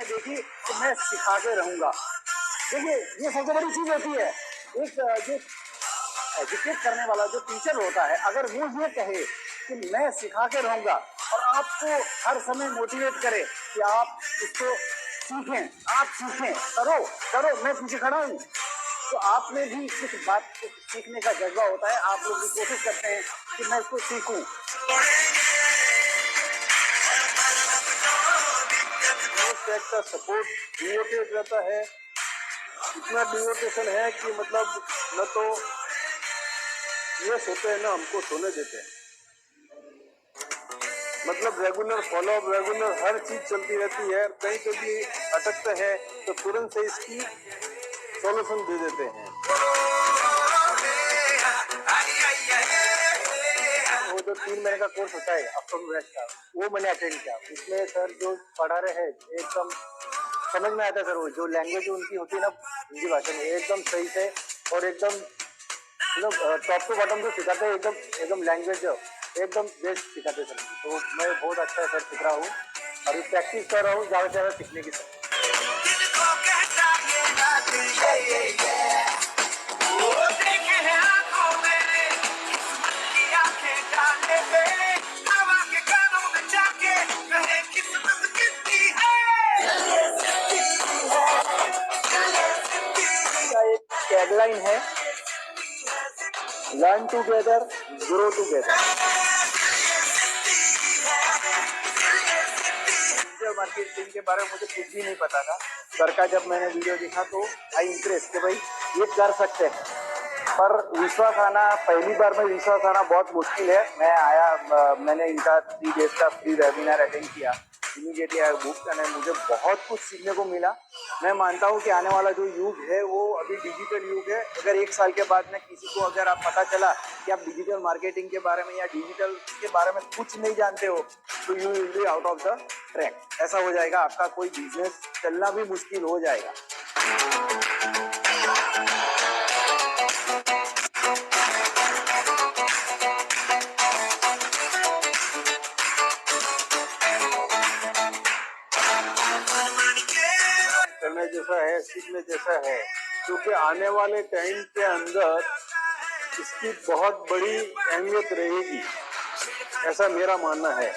आपने देखी कि मैं सिखा के रहूंगा। देखिए ये सबसे बड़ी चीज होती है, एक जो एजुकेट करने वाला जो टीचर होता है, अगर वो ये कहे कि मैं सिखा के रहूंगा और आपको हर समय मोटिवेट करे कि आप इसको सीखें, आप सीखें, करो करो, मैं पीछे खड़ा हूँ, तो आप में भी कुछ बात सीखने का जज्बा होता है। आप लोग भी कोशिश करते हैं कि मैं इसको सीखूं। का सपोर्ट डिवोटेड रहता है, इतना डिवोटेशन है कि मतलब न तो ये सोते हैं ना हमको सोने देते हैं। मतलब रेगुलर फॉलोअप, रेगुलर हर चीज चलती रहती है। कहीं पे भी अटकते हैं तो तुरंत से इसकी सॉल्यूशन दे देते हैं। वो जो 3 महीने का कोर्स होता है अपटन बैच का, वो मैंने अटेंड किया। उसमें सर जो पढ़ा रहे हैं एकदम समझ में आता है सर। वो जो लैंग्वेज उनकी होती है ना हिंदी भाषा में, एकदम सही से और एकदम टॉप टू बॉटम जो सिखाते हैं, एकदम लैंग्वेज एकदम बेस्ट सिखाते सर। तो मैं बहुत अच्छा सर सीख रहा हूँ और प्रैक्टिस कर रहा हूँ ज़्यादा से ज़्यादा सीखने की सर। टैगलाइन है, learn together grow together. Digital marketing के बारे में मुझे कुछ भी नहीं पता था। सर का जब मैंने वीडियो देखा तो आई इंप्रेस कि भाई ये कर सकते हैं, पर विश्वास आना, पहली बार में विश्वास आना बहुत मुश्किल है। मैं आया, मैंने इनका 3 डेज का फ्री वेबिनार अटेंड किया, इमीडिएटली आई बुक एंड मुझे बहुत कुछ सीखने को मिला। मैं मानता हूँ कि आने वाला जो युग है वो अभी डिजिटल युग है। अगर 1 साल के बाद में किसी को अगर आप पता चला कि आप डिजिटल मार्केटिंग के बारे में या डिजिटल के बारे में कुछ नहीं जानते हो तो you will be out of the track. ऐसा हो जाएगा, आपका कोई बिजनेस चलना भी मुश्किल हो जाएगा। करने जैसा है, सीखने जैसा है, क्योंकि आने वाले टाइम के अंदर इसकी बहुत बड़ी अहमियत रहेगी। ऐसा मेरा मानना है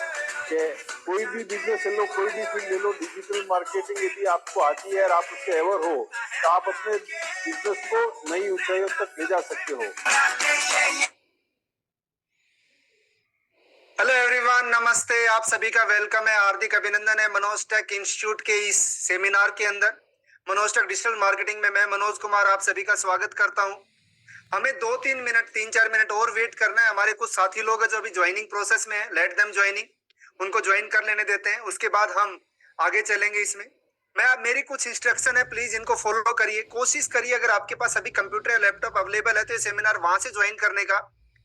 कि कोई भी बिजनेस ले लो, कोई भी फील्ड ले लो, डिजिटल मार्केटिंग यदि आपको आती है और आप उससे एवर हो तो आप अपने बिजनेस को नई ऊंचाइयों तक ले जा सकते हो। हेलो एवरीवन, नमस्ते। आप सभी का वेलकम है, हार्दिक अभिनंदन है मनोज टेक इंस्टीट्यूट के इस सेमिनार के अंदर। मनोज टेक डिजिटल मार्केटिंग में मैं मनोज कुमार आप सभी का स्वागत करता हूं। हमें 2-3 मिनट, 3-4 मिनट और वेट करना है। हमारे कुछ साथी लोग हैं जो अभी ज्वाइनिंग प्रोसेस में है, लेट देम ज्वाइनिंग, उनको ज्वाइन कर लेने देते हैं, उसके बाद हम आगे चलेंगे इसमें। मेरी कुछ इंस्ट्रक्शन है, प्लीज इनको फॉलो करिए। कोशिश करिए अगर आपके पास अभी कंप्यूटर या लैपटॉप अवेलेबल है तो ये सेमिनार वहां से ज्वाइन करने का,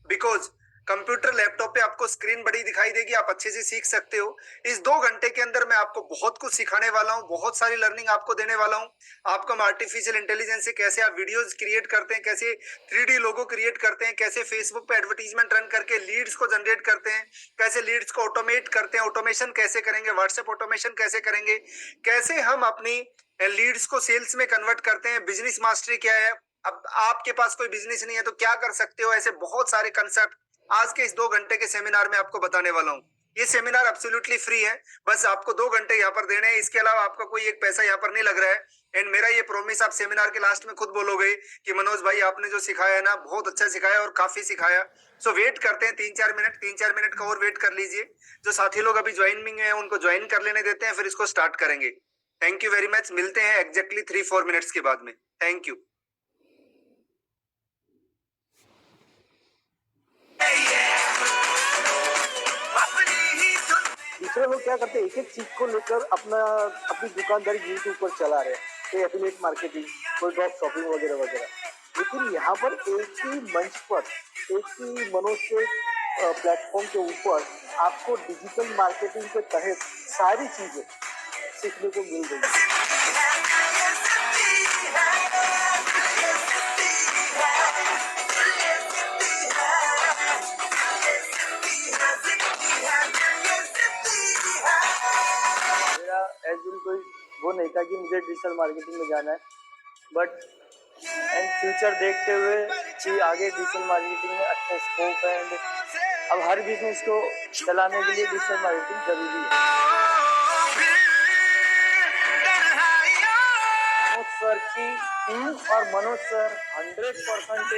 बिकॉज कंप्यूटर लैपटॉप पे आपको स्क्रीन बड़ी दिखाई देगी, आप अच्छे से सीख सकते हो। इस 2 घंटे के अंदर मैं आपको बहुत कुछ सिखाने वाला हूँ, बहुत सारी लर्निंग आपको देने वाला हूँ। आपको हम आर्टिफिशियल इंटेलिजेंस से कैसे आप वीडियोस क्रिएट करते हैं, कैसे 3D लोगो क्रिएट करते हैं, कैसे फेसबुक पे एडवर्टीजमेंट रन करके लीड्स को जनरेट करते हैं, कैसे लीड्स को ऑटोमेट करते हैं, ऑटोमेशन कैसे करेंगे, व्हाट्सएप ऑटोमेशन कैसे करेंगे, कैसे हम अपनी लीड्स को सेल्स में कन्वर्ट करते हैं, बिजनेस मास्टरी क्या है, अब आपके पास कोई बिजनेस नहीं है तो क्या कर सकते हो, ऐसे बहुत सारे कंसेप्ट आज के इस 2 घंटे के सेमिनार में आपको बताने वाला हूँ। ये सेमिनार एब्सोल्युटली फ्री है, बस आपको 2 घंटे यहाँ पर देने हैं। इसके अलावा आपका कोई एक पैसा यहाँ पर नहीं लग रहा है। एंड मेरा ये प्रॉमिस, आप सेमिनार के लास्ट में खुद बोलोगे कि मनोज भाई आपने जो सिखाया है ना बहुत अच्छा सिखाया और काफी सिखाया। सो वेट करते हैं 3-4 मिनट, 3-4 मिनट का और वेट कर लीजिए। जो साथी लोग अभी ज्वाइनिंग में है उनको ज्वाइन कर लेने देते हैं, फिर इसको स्टार्ट करेंगे। Thank you very much. मिलते हैं एग्जैक्टली 3-4 मिनट्स के बाद में। Thank you. दूसरे लोग क्या करते हैं, एक एक चीज को लेकर अपनी दुकानदारी यूट्यूब पर चला रहे हैं, कोई एफिलिएट मार्केटिंग, कोई ड्रॉप शॉपिंग वगैरह वगैरह। लेकिन यहाँ पर एक ही मंच पर, एक ही मनोज के प्लेटफॉर्म के ऊपर आपको डिजिटल मार्केटिंग के तहत सारी चीजें सीखने को मिल रही है। वो नहीं था कि मुझे डिजिटल मार्केटिंग में जाना है, बट एंड फ्यूचर देखते हुए कि आगे डिजिटल मार्केटिंग में अच्छा स्कोप है एंड अब हर बिजनेस को चलाने के लिए डिजिटल मार्केटिंग जरूरी है। मनोज सर की टीम और मनोज सर 100%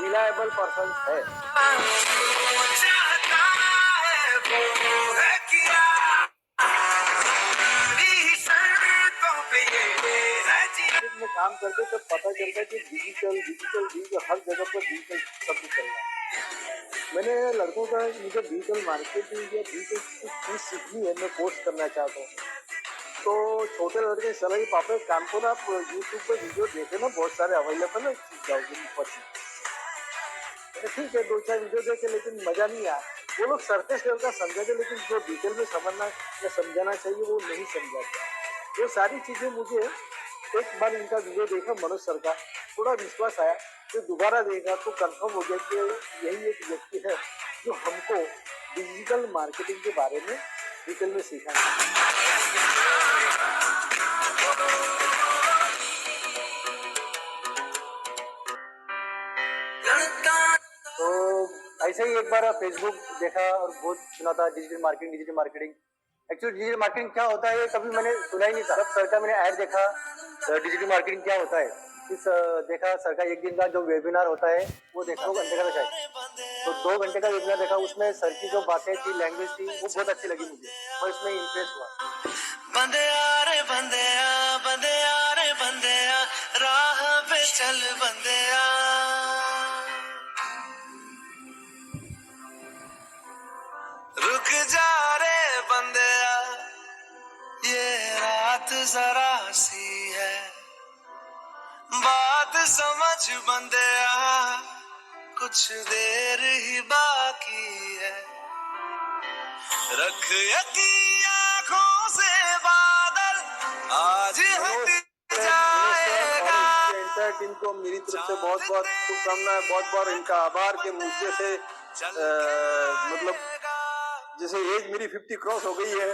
रिलायबल पर्सन है। में काम करते तब पता चलता है कि डिजिटल हर जगह पर डिजिटल शब्द चल रहा है। मैंने लड़कों का मुझे डिजिटल मार्केटिंग या डिजिटल कुछ चीज़ सीखनी है, मैं पोस्ट करना चाहता हूँ, तो छोटे लड़के सलाह कि पापा एक काम करो, आप यूट्यूब पर वीडियो देखे ना, बहुत सारे अवेलेबल है, सीख जाओगे ऊपर से। ठीक है, 2-4 वीडियो देखे लेकिन मजा नहीं आया। वो लोग सरफेस लेवल का समझाते लेकिन जो डिटेल में समझना या समझाना चाहिए वो नहीं समझाते। वो सारी चीजें मुझे एक बार इनका वीडियो देखा मनोज सर का, थोड़ा विश्वास आया, फिर दोबारा देखा तो कंफर्म हो गया कि यही एक व्यक्ति है जो हमको डिजिटल मार्केटिंग के बारे में डिटेल में सिखाएंगे। तो ऐसे ही एक बार फेसबुक देखा और बहुत सुना था digital marketing. Actually digital marketing क्या होता है कभी मैंने सुना ही नहीं था। तब सर का मैंने ऐड देखा, डिजिटल मार्केटिंग क्या होता है, इस देखा सर का एक दिन का जो वेबिनार होता है वो देखा, 2 घंटे का था शायद। तो 2 घंटे का वेबिनार देखा, उसमें सर की जो बातें थी, लैंग्वेज थी, वो बहुत अच्छी लगी मुझे, मैं इसमें इम्प्रेस हुआ। बंदेया रे बंदेया, बंदेया रे बंदेया, राह पे चल बंदेया, रुक जा रे बंदेया, ये रात जरा सी है, बात समझ बंदेया, कुछ देर ही बाकी है, रख यकीन आँखों से बादल आज हट जाएगा। एंटायर टीम को मेरी तरफ से बहुत बहुत शुभकामनाएं, बहुत बहुत इनका आभार कि मुझे से मतलब जैसे एज मेरी 50 क्रॉस हो गई है,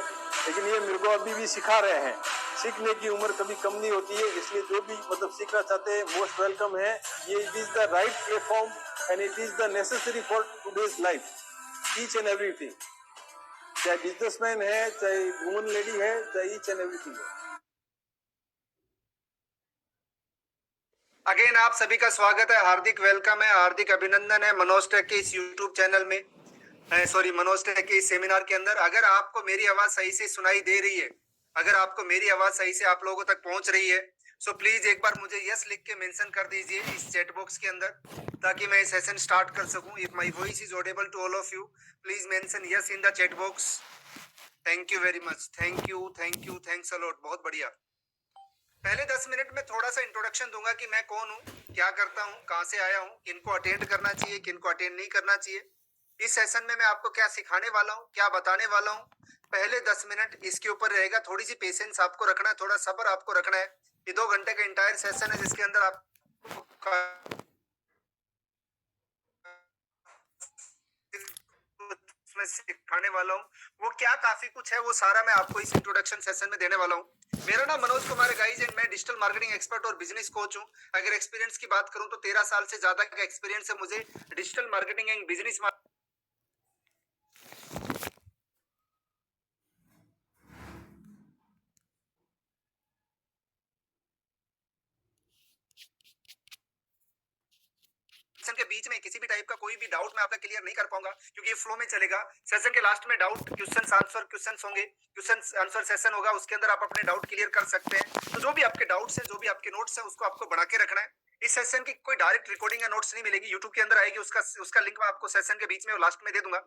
लेकिन ये मेरे को अभी भी सिखा रहे हैं। सीखने की उम्र कभी कम नहीं होती है, इसलिए जो भी मतलब सीखना चाहते हैं मोस्ट वेलकम है। ये it is the right platform and it is the necessary for today's life, each and everything. चाहे बिजनेसमैन है, चाहे वुमन लेडी है, चाहे ईच एंड एवरीथिंग है। अगेन आप सभी का स्वागत है, हार्दिक वेलकम है, हार्दिक अभिनंदन है मनोज टेक के इस यूट्यूब चैनल में, मनोज टेक के इस सेमिनार के अंदर। अगर आपको मेरी आवाज सही से सुनाई दे रही है, अगर आपको मेरी आवाज सही से आप लोगों तक पहुंच रही है, सो प्लीज एक बार मुझे यस लिख के मेंशन कर दीजिए इस चैट बॉक्स के अंदर, ताकि मैं सेशन स्टार्ट कर सकूं। If my voice is audible to all of you, please mention yes in the chat box. Thank you very much, thank you, thanks a lot, बहुत बढ़िया। पहले 10 मिनट में थोड़ा सा इंट्रोडक्शन दूंगा कि मैं कौन हूँ, क्या करता हूँ, कहाँ से आया हूँ, किनको अटेंड करना चाहिए, किनको अटेंड नहीं करना चाहिए। इस सेशन में मैं आपको क्या सिखाने वाला हूँ, क्या बताने वाला हूँ, पहले 10 मिनट इसके ऊपर रहेगा। थोड़ी सी पेशेंस आपको रखना है, थोड़ा सब्र आपको रखना है। ये 2 घंटे का इंटायर सेशन है जिसके अंदर आप मैं सिखाने वाला हूँ, वो क्या काफी कुछ है, वो सारा मैं आपको इस इंट्रोडक्शन सेशन में देने वाला हूँ। मेरा नाम मनोज कुमार है गाइस एंड मैं डिजिटल मार्केटिंग एक्सपर्ट और बिजनेस कोच हूँ। अगर एक्सपीरियंस की बात करूँ तो 13 साल से ज्यादा का एक्सपीरियंस है मुझे digital marketing and business session के बीच में किसी भी टाइप का कोई भी डाउट मैं आपका क्लियर नहीं कर पाऊंगा, क्योंकि ये फ्लो में चलेगा। सेशन के लास्ट में डाउट क्वेश्चन होंगे, क्वेश्चन आंसर सेशन होगा, उसके अंदर आप अपने डाउट क्लियर कर सकते हैं। तो जो भी आपके डाउट्स हैं, जो भी आपके नोट्स हैं, उसको आपको बना के रखना है। इस सेशन की कोई डायरेक्ट रिकॉर्डिंग या नोट्स नहीं मिलेगी, यूट्यूब के अंदर आएगी, उसका लिंक मैं आपको सेशन के बीच में और लास्ट में दे दूंगा।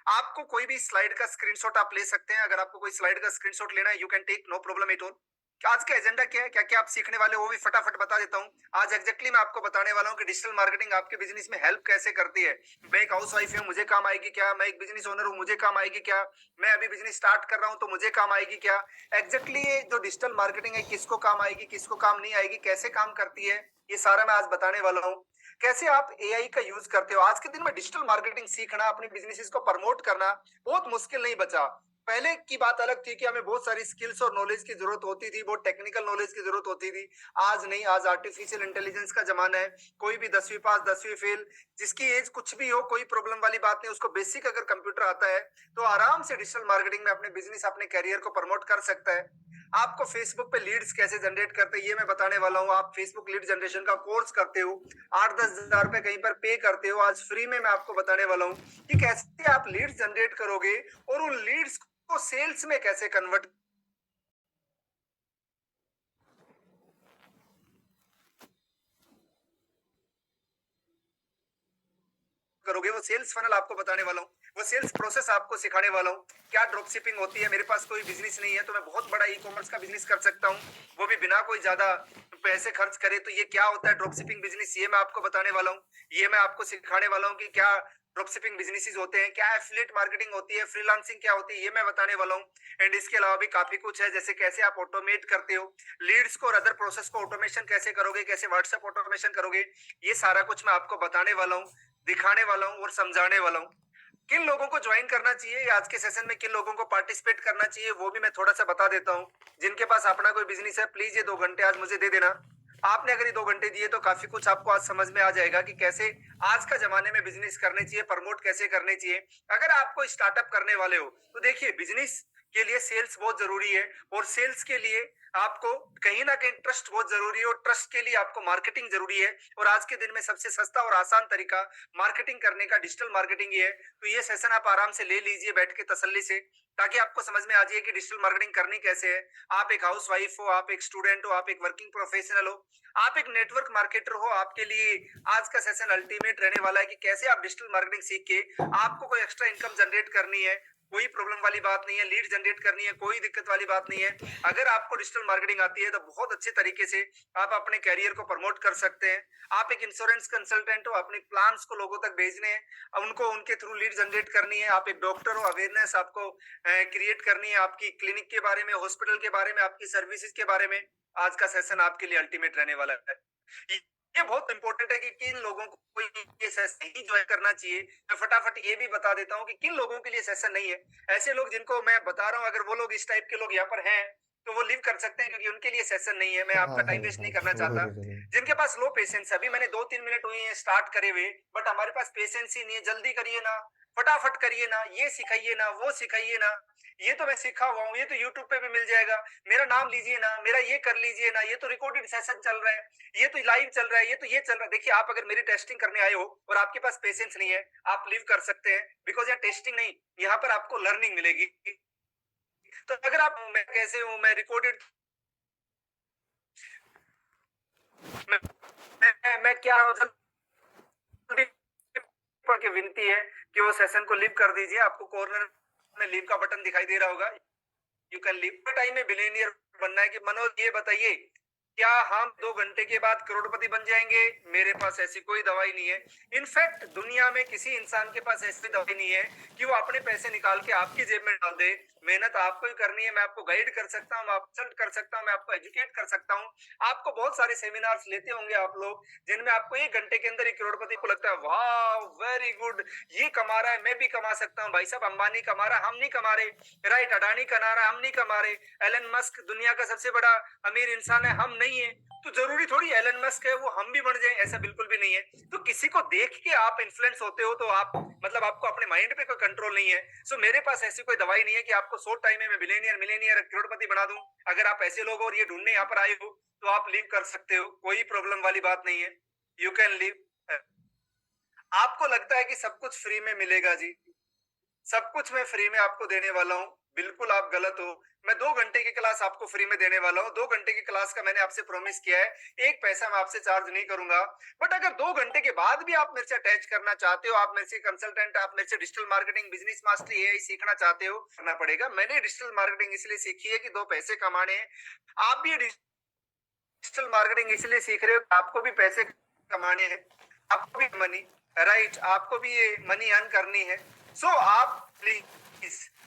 आपको कोई भी स्लाइड का स्क्रीनशॉट आप ले सकते हैं। अगर आपको कोई स्लाइड का स्क्रीनशॉट लेना है, you can take, no problem at all. आज का एजेंडा क्या है, क्या क्या आप सीखने वाले हो, वो भी फटाफट बता देता हूँ। आज एग्जैक्टली मैं आपको बताने वाला हूँ कि डिजिटल मार्केटिंग आपके बिजनेस में हेल्प कैसे करती है। मैं एक हाउस वाइफ हूँ, मुझे काम आएगी क्या, मैं एक बिजनेस ओनर हूँ, मुझे काम आएगी क्या, मैं अभी बिजनेस स्टार्ट कर रहा हूँ तो मुझे काम आएगी क्या। एग्जैक्टली ये जो डिजिटल मार्केटिंग है, किसको काम आएगी, किसको काम नहीं आएगी, कैसे काम करती है, ये सारा मैं आज बताने वाला हूँ। कैसे आप एआई का यूज करते हो। आज के दिन में डिजिटल मार्केटिंग सीखना, अपने बिजनेसेस को प्रमोट करना बहुत मुश्किल नहीं बचा। पहले की बात अलग थी कि हमें बहुत सारी स्किल्स और नॉलेज की जरूरत होती थी, बहुत टेक्निकल नॉलेज की जरूरत होती थी। आज नहीं, आज आर्टिफिशियल इंटेलिजेंस का जमाना है। कोई भी 10वीं पास 10वीं फेल, जिसकी एज कुछ भी हो, कोई प्रॉब्लम वाली बात नहीं, उसको बेसिक अगर कंप्यूटर आता है तो आराम से डिजिटल मार्केटिंग में अपने बिजनेस, अपने करियर को प्रमोट कर सकता है। आपको फेसबुक पे लीड्स कैसे जनरेट करते हैं ये मैं बताने वाला हूँ। आप फेसबुक लीड जनरेशन का कोर्स करते हो, 8-10 हजार रुपए कहीं पर पे करते हो, आज फ्री में मैं आपको बताने वाला हूँ कि कैसे आप लीड्स जनरेट करोगे और उन लीड्स को सेल्स में कैसे कन्वर्ट करोगे। वो सेल्स फनल आपको बताने वाला हूँ, वो सेल्स प्रोसेस आपको सिखाने वाला हूँ। क्या ड्रॉप शिपिंग होती है। मेरे पास कोई बिजनेस नहीं है तो मैं बहुत बड़ा ई कॉमर्स का बिजनेस कर सकता हूँ, वो भी बिना कोई ज्यादा पैसे खर्च करे। तो ये क्या होता है ड्रॉप शिपिंग बिजनेस, ये मैं आपको बताने वाला हूँ। ये मैं आपको सिखाने वाला हूँ कि क्या ड्रॉप शिपिंग बिजनेसेस होते हैं, क्या एफिलिएट मार्केटिंग होती है, फ्रीलांसिंग क्या होती है, ये मैं बताने वाला हूँ। एंड इसके अलावा भी काफी कुछ है, जैसे कैसे आप ऑटोमेट करते हो लीड्स को और अदर प्रोसेस को ऑटोमेशन कैसे करोगे, कैसे व्हाट्सएप ऑटोमेशन करोगे, ये सारा कुछ मैं आपको बताने वाला हूँ, दिखाने वाला हूँ और समझाने वाला हूँ। किन लोगों को ज्वाइन करना चाहिए आज के सेशन में, किन लोगों को पार्टिसिपेट करना चाहिए, वो भी मैं थोड़ा सा बता देता हूँ। जिनके पास अपना कोई बिजनेस है, प्लीज ये 2 घंटे आज मुझे दे देना। आपने अगर ये 2 घंटे दिए तो काफी कुछ आपको आज समझ में आ जाएगा कि कैसे आज का जमाने में बिजनेस करने चाहिए, प्रमोट कैसे करने चाहिए। अगर आपको स्टार्टअप करने वाले हो तो देखिए, बिजनेस के लिए सेल्स बहुत जरूरी है, और सेल्स के लिए आपको कहीं ना कहीं ट्रस्ट बहुत जरूरी है, और ट्रस्ट के लिए आपको मार्केटिंग जरूरी है। और आज के दिन में सबसे सस्ता और आसान तरीका मार्केटिंग करने का डिजिटल मार्केटिंग ही है। तो ये सेशन आप आराम से ले लीजिए बैठ के तसल्ली से, ताकि आपको समझ में आ जाए कि डिजिटल मार्केटिंग करनी कैसे है। आप एक हाउस वाइफ हो, आप एक स्टूडेंट हो, आप एक वर्किंग प्रोफेशनल हो, आप एक नेटवर्क मार्केटर हो, आपके लिए आज का सेशन अल्टीमेट रहने वाला है कि कैसे आप डिजिटल मार्केटिंग सीख के आपको कोई एक्स्ट्रा इनकम जनरेट करनी है। कोई प्रॉब्लम वाली बात नहीं है, लीड जनरेट करनी है, कोई दिक्कत वाली बात नहीं है। अगर आपको डिजिटल मार्केटिंग आती है तो बहुत अच्छे तरीके से आप अपने कैरियर को प्रमोट कर सकते हैं। आप एक इंश्योरेंस कंसल्टेंट हो, अपने प्लान्स को लोगों तक भेजने हैं, उनको उनके थ्रू लीड जनरेट करनी है। आप एक डॉक्टर हो, अवेयरनेस आपको क्रिएट करनी है आपकी क्लिनिक के बारे में, हॉस्पिटल के बारे में, आपकी सर्विसेज के बारे में। आज का सेशन आपके लिए अल्टीमेट रहने वाला है। ये बहुत इंपॉर्टेंट है कि किन लोगों को ये सेशन ही ज्वाइन करना चाहिए। मैं फटाफट ये भी बता देता हूँ कि किन लोगों के लिए सेशन नहीं है। ऐसे लोग जिनको मैं बता रहा हूँ, अगर वो लोग इस टाइप के लोग यहाँ पर हैं तो वो लिव कर सकते हैं, क्योंकि उनके लिए सेशन नहीं है। मैं आपका हाँ टाइम हाँ वेस्ट नहीं हाँ, करना जरूर चाहता। जरूर। जिनके पास लो पेशेंस है, अभी मैंने 2-3 मिनट हुए हैं स्टार्ट करे हुए, बट हमारे पास पेशेंस ही नहीं है। जल्दी करिए ना, फटाफट करिए ना, ये सिखाइए ना, वो सिखाइए ना। ये तो मैं सीखा हुआ हूँ, ये तो यूट्यूब पे भी मिल जाएगा। मेरा नाम लीजिए ना, मेरा ये कर लीजिए ना, ये तो रिकॉर्डेड सेशन चल रहा है, ये तो लाइव चल रहा है, ये तो ये चल रहा है। देखिए, आप अगर मेरी टेस्टिंग करने आए हो और आपके पास पेशेंस नहीं है, आप लिव कर सकते हैं, बिकॉज यहाँ टेस्टिंग नहीं, यहाँ पर आपको लर्निंग मिलेगी। तो अगर आप, मैं कैसे हूँ, मैं रिकॉर्डेड, मैं क्या की विनती है कि वो सेशन को लीव कर दीजिए। आपको कॉर्नर में लीव का बटन दिखाई दे रहा होगा, यू कैन लीव। टाइम में बिलियनियर बनना है कि मनोज ये बताइए, क्या हम 2 घंटे के बाद करोड़पति बन जाएंगे? मेरे पास ऐसी कोई दवाई नहीं है। इनफैक्ट दुनिया में किसी इंसान के पास ऐसी दवाई नहीं है कि वो अपने पैसे निकाल के आपकी जेब में डाल दे। मेहनत आपको ही करनी है। मैं आपको गाइड कर सकता हूँ, आप कंसल्ट कर सकता हूँ, मैं आपको एजुकेट कर सकता हूँ। आपको बहुत सारे सेमिनार्स लेते होंगे आप लोग, जिनमें आपको 1 घंटे के अंदर ही करोड़पति को लगता है, वाह वेरी गुड, ये कमा रहा है, मैं भी कमा सकता हूँ। भाई साहब, अंबानी कमा रहा, हम नहीं कमा रहे, राइट? अडानी कमा रहा, हम नहीं कमा रहे। एलन मस्क दुनिया का सबसे बड़ा अमीर इंसान है, हम नहीं है। तो जरूरी थोड़ी एलन मस्क है वो हम भी बन जाए, ऐसा बिल्कुल भी नहीं है। तो किसी को देख के आप इन्फ्लुएंस होते हो तो आप, मतलब आपको अपने माइंड पे कोई कंट्रोल नहीं है। सो मेरे पास ऐसी कोई दवाई नहीं है कि आपको शॉर्ट टाइम में मैं बिलियनियर, मिलेनियर, करोड़पति बना दूं। अगर आप ऐसे लोग और ये ढूंढने यहाँ पर आए हो तो आप लीव कर सकते हो, कोई प्रॉब्लम वाली बात नहीं है, यू कैन लीव। आपको लगता है कि सब कुछ फ्री में मिलेगा जी, सब कुछ मैं फ्री में आपको देने वाला हूँ, बिल्कुल आप गलत हो। मैं 2 घंटे की क्लास आपको फ्री में देने वाला हूँ। 2 घंटे की क्लास का मैंने आपसे प्रॉमिस किया है, एक पैसा मैं आपसे चार्ज नहीं करूंगा। बट अगर 2 घंटे के बाद भी आप मेरे से अटैच करना चाहते हो, आप मेरे से कंसल्टेंट, आप मेरे से digital marketing, business mastery AI सीखना चाहते हो, करना पड़ेगा। मैंने डिजिटल मार्केटिंग इसलिए सीखी है कि 2 पैसे कमाने हैं। आप भी डिजिटल मार्केटिंग इसलिए सीख रहे हो, आपको भी पैसे कमाने हैं, आपको भी मनी, राइट, आपको भी ये मनी अर्न करनी है। सो आप प्लीज,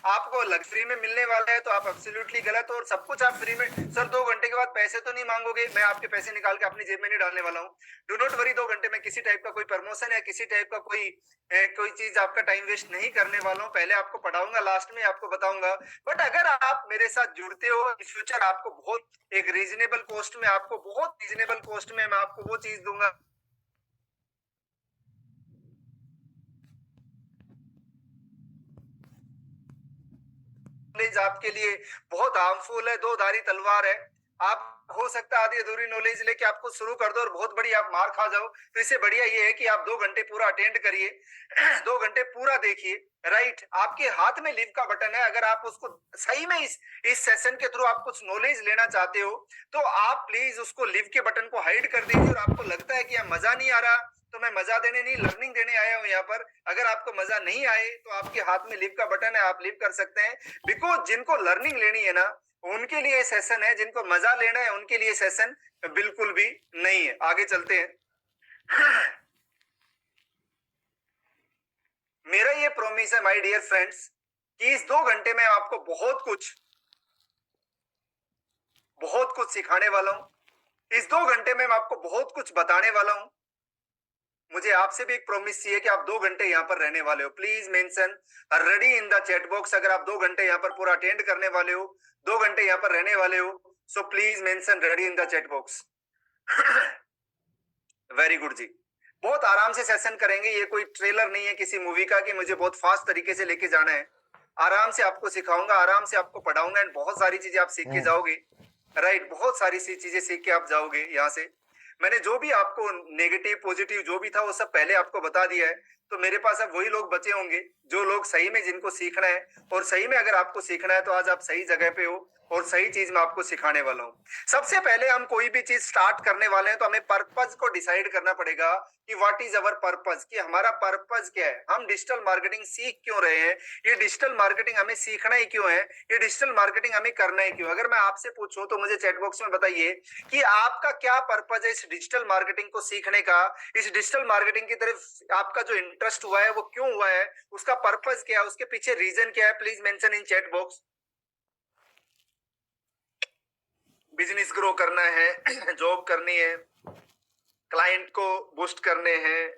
आपको फ्री में मिलने वाला है तो आप एब्सोल्युटली गलत हो, और सब कुछ आप फ्री में। सर 2 घंटे के बाद पैसे तो नहीं मांगोगे, मैं आपके पैसे निकाल के अपनी जेब में नहीं डालने वाला हूँ। डू नॉट वरी, 2 घंटे में किसी टाइप का कोई प्रमोशन या किसी टाइप का कोई चीज आपका टाइम वेस्ट नहीं करने वाला हूँ। पहले आपको पढ़ाऊंगा, लास्ट में आपको बताऊंगा। बट अगर आप मेरे साथ जुड़ते हो, इन फ्यूचर आपको बहुत एक रीजनेबल कॉस्ट में, आपको बहुत रीजनेबल कॉस्ट में मैं आपको वो चीज दूंगा नॉलेज आपके लिए बहुत हार्मफुल है, दो धारी तलवार है। आप हो सकता है आधी अधूरी नॉलेज लेके आपको शुरू कर दो और बहुत बड़ी आप मार खा जाओ। तो इससे बढ़िया ये है कि आप 2 घंटे पूरा अटेंड करिए, 2 घंटे पूरा देखिए। राइट, आपके हाथ में लिव का बटन है। अगर आप उसको सही में इस सेशन के थ्रू आप कुछ नॉलेज लेना चाहते हो तो आप प्लीज उसको लिव के बटन को हाइड कर दीजिए। और आपको लगता है कि यहाँ मजा नहीं आ रहा, तो मैं मजा देने नहीं, लर्निंग देने आया हूँ यहाँ पर। अगर आपको मजा नहीं आए तो आपके हाथ में लिव का बटन है, आप लिव कर सकते हैं। बिकॉज जिनको लर्निंग लेनी है ना, उनके लिए सेशन है। जिनको मजा लेना है उनके लिए सेशन बिल्कुल भी नहीं है। आगे चलते हैं। मेरा ये प्रॉमिस है माय डियर फ्रेंड्स कि इस 2 घंटे में आपको बहुत कुछ सिखाने वाला हूं। इस 2 घंटे में मैं आपको बहुत कुछ बताने वाला हूं। मुझे आपसे भी एक प्रॉमिस चाहिए कि आप 2 घंटे यहाँ पर रहने वाले हो। Please mention ready in the chat box. अगर आप 2 घंटे यहाँ पर पूरा अटेंड करने वाले हो, 2 घंटे यहाँ पर रहने वाले हो, so please mention ready in the chat box. Very good ji. बहुत आराम से सेशन करेंगे, ये कोई ट्रेलर नहीं है किसी मूवी का कि मुझे बहुत फास्ट तरीके से लेके जाना है। आराम से आपको सिखाऊंगा, आराम से आपको पढ़ाऊंगा एंड बहुत सारी चीजें आप सीख के जाओगे। राइट, बहुत सारी सी चीजें सीख के आप जाओगे यहाँ से। मैंने जो भी आपको नेगेटिव पॉजिटिव जो भी था वो सब पहले आपको बता दिया है। तो मेरे पास अब वही लोग बचे होंगे जो लोग सही में जिनको सीखना है। और सही में अगर आपको सीखना है तो आज आप सही जगह पे हो और सही चीज मैं आपको सिखाने वाला हूँ। सबसे पहले हम कोई भी चीज स्टार्ट करने वाले हैं तो हमें पर्पज को डिसाइड करना पड़ेगा कि व्हाट इज अवर पर्पज, कि हमारा पर्पज क्या है। हम डिजिटल मार्केटिंग सीख क्यों रहे हैं, ये डिजिटल मार्केटिंग हमें सीखना ही क्यों है, ये डिजिटल मार्केटिंग हमें करना ही क्यों। अगर मैं आपसे पूछूं तो मुझे चैट बॉक्स में बताइए कि आपका क्या पर्पज है इस डिजिटल मार्केटिंग को सीखने का। इस डिजिटल मार्केटिंग की तरफ आपका जो इंटरेस्ट हुआ है वो क्यों हुआ है, उसका पर्पज क्या है, उसके पीछे रीजन क्या है। Please mention in chat box. Business grow करना है, जॉब करनी है, क्लाइंट को बूस्ट करने हैं,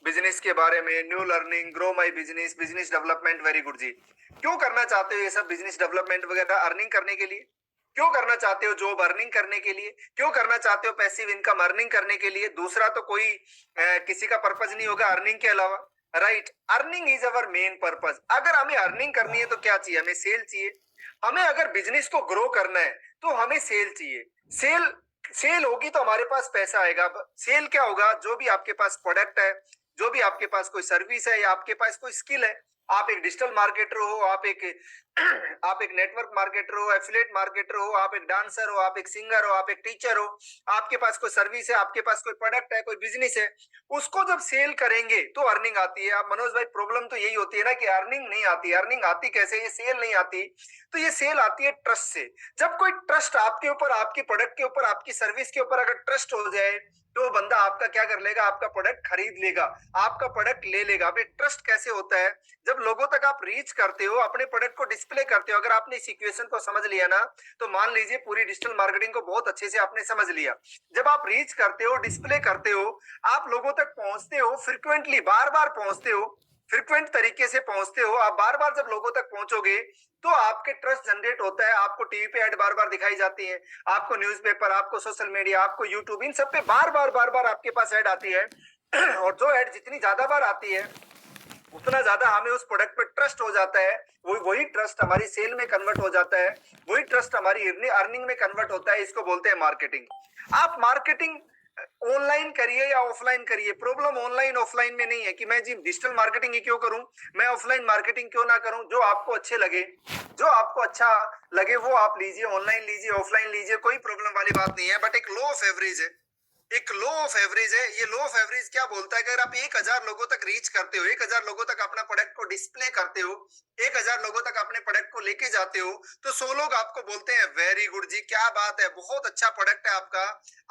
बिजनेस के बारे में, new learning, grow my business, business development. Very good ji. क्यों करना चाहते हो ये सब बिजनेस डेवलपमेंट वगैरह? अर्निंग करने के लिए। क्यों करना चाहते हो जॉब? अर्निंग करने के लिए। क्यों करना चाहते हो पैसिव इनकम? अर्निंग करने के लिए। दूसरा तो कोई किसी का पर्पज नहीं होगा अर्निंग के अलावा। Right, earning is our main purpose. अगर हमें अर्निंग करनी है तो क्या चाहिए? हमें सेल चाहिए। हमें अगर बिजनेस को ग्रो करना है तो हमें सेल चाहिए। सेल होगी तो हमारे पास पैसा आएगा। सेल क्या होगा? जो भी आपके पास प्रोडक्ट है, जो भी आपके पास कोई सर्विस है या आपके पास कोई स्किल है, आप एक डिजिटल मार्केटर हो, आप एक आप एक नेटवर्क मार्केटर हो, एफिलिएट मार्केटर हो, आप एक डांसर हो, आप एक सिंगर हो, आप एक टीचर हो, आपके पास कोई सर्विस है, आपके पास कोई प्रोडक्ट है, कोई बिजनेस है, उसको जब सेल करेंगे तो अर्निंग आती है। आप मनोज भाई, प्रॉब्लम तो यही होती है ना कि अर्निंग नहीं आती। अर्निंग आती कैसे? ये सेल नहीं आती। तो ये सेल आती है ट्रस्ट से। जब कोई ट्रस्ट आपके ऊपर, आपके प्रोडक्ट के ऊपर, आपकी सर्विस के ऊपर अगर ट्रस्ट हो जाए तो बंदा आपका क्या कर लेगा? आपका प्रोडक्ट खरीद लेगा, आपका प्रोडक्ट ले लेगा। अभी ट्रस्ट कैसे होता है? जब लोगों तक आप रीच करते हो, अपने प्रोडक्ट को डिस्प्ले करते हो। अगर आपने इस इक्वेशन को समझ लिया ना, तो मान लीजिए पूरी डिजिटल मार्केटिंग को बहुत अच्छे से आपने समझ लिया। जब आप रीच करते हो, डिस्प्ले करते हो, आप लोगों तक पहुंचते हो, फ्रिक्वेंटली बार बार पहुंचते हो, फ्रिक्वेंट तरीके से पहुंचते हो, आप बार बार जब लोगों तक पहुंचोगे तो आपके ट्रस्ट जनरेट होता है। आपको टीवी पे ऐड बार बार दिखाई जाती है, आपको न्यूज़पेपर, आपको सोशल मीडिया, आपको यूट्यूब, इन सब पे बार बार आपके पास ऐड आती है। और जो ऐड जितनी ज्यादा बार आती है उतना ज्यादा हमें उस प्रोडक्ट पे ट्रस्ट हो जाता है। वही ट्रस्ट हमारी सेल में कन्वर्ट हो जाता है, वही ट्रस्ट हमारी अर्निंग में कन्वर्ट होता है। इसको बोलते हैं मार्केटिंग। आप मार्केटिंग ऑनलाइन करिए या ऑफलाइन करिए, प्रॉब्लम ऑनलाइन ऑफलाइन में नहीं है कि मैं जी डिजिटल मार्केटिंग ही क्यों करूं, मैं ऑफलाइन मार्केटिंग क्यों ना करूं। जो आपको अच्छे लगे, जो आपको अच्छा लगे वो आप लीजिए, ऑनलाइन लीजिए, ऑफलाइन लीजिए, कोई प्रॉब्लम वाली बात नहीं है। बट एक लो ऑफ एवरेज है, एक लो ऑफ एवरेज है। ये लो ऑफ एवरेज क्या बोलता है कि अगर आप 1000 लोगों तक रीच करते हो, 1000 लोगों तक अपना प्रोडक्ट को डिस्प्ले करते हो, 1000 लोगों तक अपने प्रोडक्ट को लेके जाते हो, तो 100 लोग आपको बोलते हैं वेरी गुड जी, क्या बात है, बहुत अच्छा प्रोडक्ट है आपका,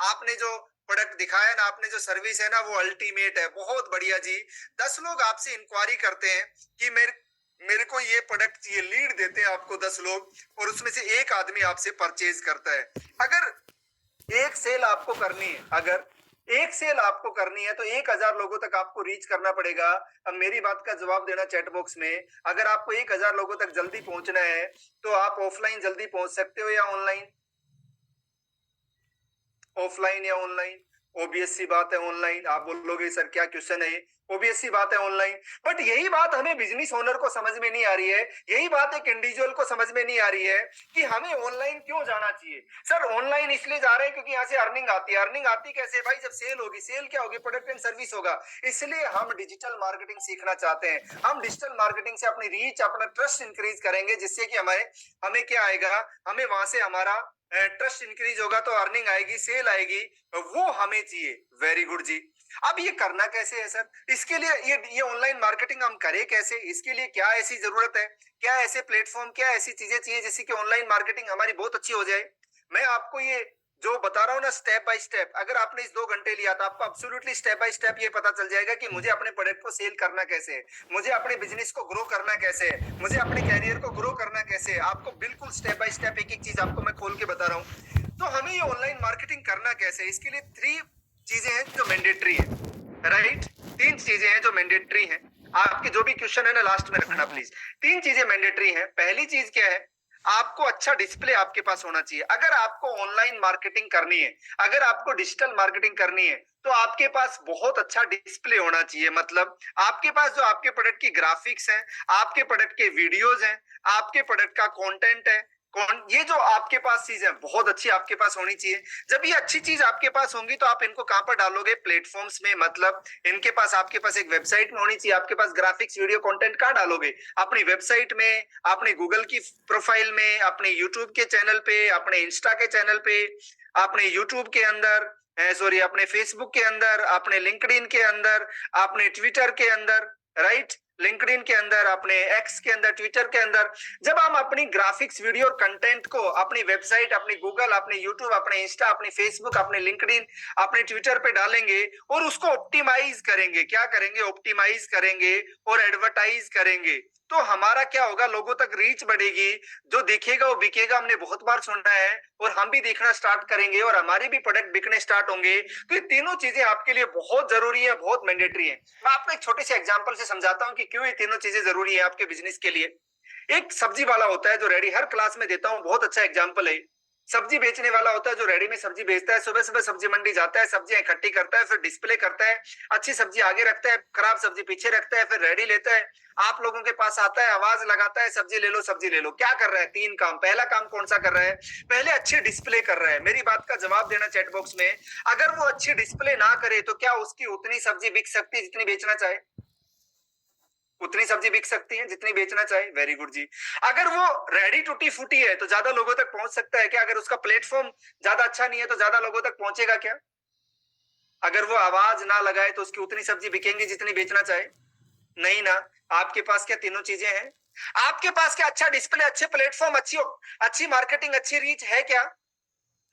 आपने जो प्रोडक्ट दिखाया ना, आपने जो सर्विस है ना, वो अल्टीमेट है, बहुत बढ़िया जी। 10 लोग आपसे इंक्वायरी करते हैं कि मेरे को ये प्रोडक्ट चाहिए, लीड देते हैं आपको 10 लोग, और उसमें से एक आदमी आपसे परचेज करता है। अगर सेल आपको करनी है, अगर एक सेल आपको करनी है तो 1000 लोगों तक आपको रीच करना पड़ेगा। अब मेरी बात का जवाब देना चैट बॉक्स में। अगर आपको 1000 लोगों तक जल्दी पहुंचना है तो आप ऑफलाइन जल्दी पहुंच सकते हो या ऑनलाइन? ऑफलाइन या ऑनलाइन? ओबीएस सी बात है ऑनलाइन। आप बोलोगे सर क्या क्वेश्चन है ये? ओबीएस सी बात है ऑनलाइन। बट यही बात हमें बिजनेस ओनर को समझ में नहीं आ रही है, यही बात एक इंडिविजुअल को समझ में नहीं आ रही है कि हमें ऑनलाइन क्यों जाना चाहिए। सर ऑनलाइन इसलिए जा रहे हैं क्योंकि यहाँ से अर्निंग आती है। अर्निंग आती कैसे भाई? जब सेल होगी। सेल क्या होगी? प्रोडक्ट एंड सर्विस होगा। इसलिए हम डिजिटल मार्केटिंग सीखना चाहते हैं। हम डिजिटल मार्केटिंग से अपनी रीच, अपना ट्रस्ट इंक्रीज करेंगे, जिससे कि हमें क्या आएगा, हमें वहां से हमारा ट्रस्ट इंक्रीज होगा तो अर्निंग आएगी, सेल आएगी, वो हमें चाहिए। वेरी गुड जी। अब ये करना कैसे है सर? इसके लिए ये ऑनलाइन मार्केटिंग हम करें कैसे? इसके लिए क्या ऐसी जरूरत है, क्या ऐसे प्लेटफॉर्म, क्या ऐसी चीजें चाहिए जिससे कि ऑनलाइन मार्केटिंग हमारी बहुत अच्छी हो जाए? मैं आपको ये जो बता रहा हूँ ना स्टेप बाय स्टेप, अगर आपने इस 2 घंटे लिया तो आपको एब्सोल्युटली स्टेप बाय स्टेप ये पता चल जाएगा कि मुझे अपने प्रोडक्ट को सेल करना कैसे है, मुझे अपने बिजनेस को ग्रो करना कैसे है, मुझे अपने कैरियर को ग्रो करना कैसे है। आपको बिल्कुल स्टेप बाय स्टेप एक एक चीज आपको मैं खोल के बता रहा हूँ। तो हमें ये ऑनलाइन मार्केटिंग करना कैसे है, इसके लिए 3 चीजें हैं जो मैंडेटरी है, राइट? 3 चीजें हैं जो मैंडेटरी हैं। आपके जो भी क्वेश्चन है ना लास्ट में रखना प्लीज। 3 चीजें मैंडेटरी हैं। पहली चीज क्या है? आपको अच्छा डिस्प्ले आपके पास होना चाहिए। अगर आपको ऑनलाइन मार्केटिंग करनी है, अगर आपको डिजिटल मार्केटिंग करनी है, तो आपके पास बहुत अच्छा डिस्प्ले होना चाहिए। मतलब आपके पास जो आपके प्रोडक्ट की ग्राफिक्स हैं, आपके प्रोडक्ट के वीडियोज हैं, आपके प्रोडक्ट का कंटेंट है, ये जो आपके पास चीज है बहुत अच्छी आपके पास होनी चाहिए। जब ये अच्छी चीज आपके पास होंगी तो आप इनको कहां पर डालोगे? प्लेटफॉर्म्स में। मतलब इनके पास, आपके पास एक वेबसाइट में होनी चाहिए। आपके पास ग्राफिक्स, वीडियो कंटेंट कहां डालोगे? अपनी वेबसाइट में, अपने गूगल की प्रोफाइल में, अपने यूट्यूब के चैनल पे, अपने इंस्टा के चैनल पे, अपने यूट्यूब के अंदर, सॉरी अपने फेसबुक के अंदर, अपने लिंक्डइन के अंदर, अपने ट्विटर के अंदर, राइट? लिंक्डइन के अंदर, अपने एक्स के अंदर, ट्विटर के अंदर। जब हम अपनी ग्राफिक्स, वीडियो और कंटेंट को अपनी वेबसाइट, अपनी गूगल, अपने यूट्यूब, अपने इंस्टा, अपने फेसबुक, अपने लिंक्डइन, अपने ट्विटर पे डालेंगे और उसको ऑप्टिमाइज करेंगे, क्या करेंगे? ऑप्टिमाइज करेंगे और एडवर्टाइज करेंगे, तो हमारा क्या होगा? लोगों तक रीच बढ़ेगी, जो दिखेगा वो बिकेगा। हमने बहुत बार सुना है और हम भी देखना स्टार्ट करेंगे और हमारे भी प्रोडक्ट बिकने स्टार्ट होंगे। तो ये तीनों चीजें आपके लिए बहुत जरूरी है, बहुत मैंडेटरी है। मैं आपको एक छोटे से एग्जांपल से समझाता हूं कि क्यों ये तीनों चीजें जरूरी है आपके बिजनेस के लिए। एक सब्जी वाला होता है जो रेडी, हर क्लास में देता हूं, बहुत अच्छा एग्जांपल है। सब्जी बेचने वाला होता है जो रेडी में सब्जी बेचता है। सुबह सुबह सब्जी मंडी जाता है, सब्जियां इकट्ठी करता है, फिर डिस्प्ले करता है, अच्छी सब्जी आगे रखता है, खराब सब्जी पीछे रखता है, फिर रेडी लेता है, आप लोगों के पास आता है, आवाज लगाता है, सब्जी ले लो, सब्जी ले लो। क्या कर रहा है? 3 काम। पहला काम कौन सा कर रहा है? पहले अच्छी डिस्प्ले कर रहा है। मेरी बात का जवाब देना चैट बॉक्स में। अगर वो अच्छी डिस्प्ले ना करे तो क्या उसकी उतनी सब्जी बिक सकती है जितनी बेचना चाहे? उतनी सब्जी बिक सकती है जितनी बेचना चाहे। वेरी गुड जी। अगर वो रेडी टूटी फूटी है तो ज्यादा लोगों तक पहुंच सकता है क्या? अगर उसका प्लेटफॉर्म ज्यादा अच्छा नहीं है तो ज्यादा लोगों तक पहुंचेगा क्या? अगर वो आवाज ना लगाए तो उसकी उतनी सब्जी बिकेंगी जितनी बेचना चाहे? नहीं ना। आपके पास क्या तीनों चीजें हैं? आपके पास क्या अच्छा डिस्प्ले, अच्छे प्लेटफॉर्म, अच्छी मार्केटिंग, अच्छी रीच है क्या?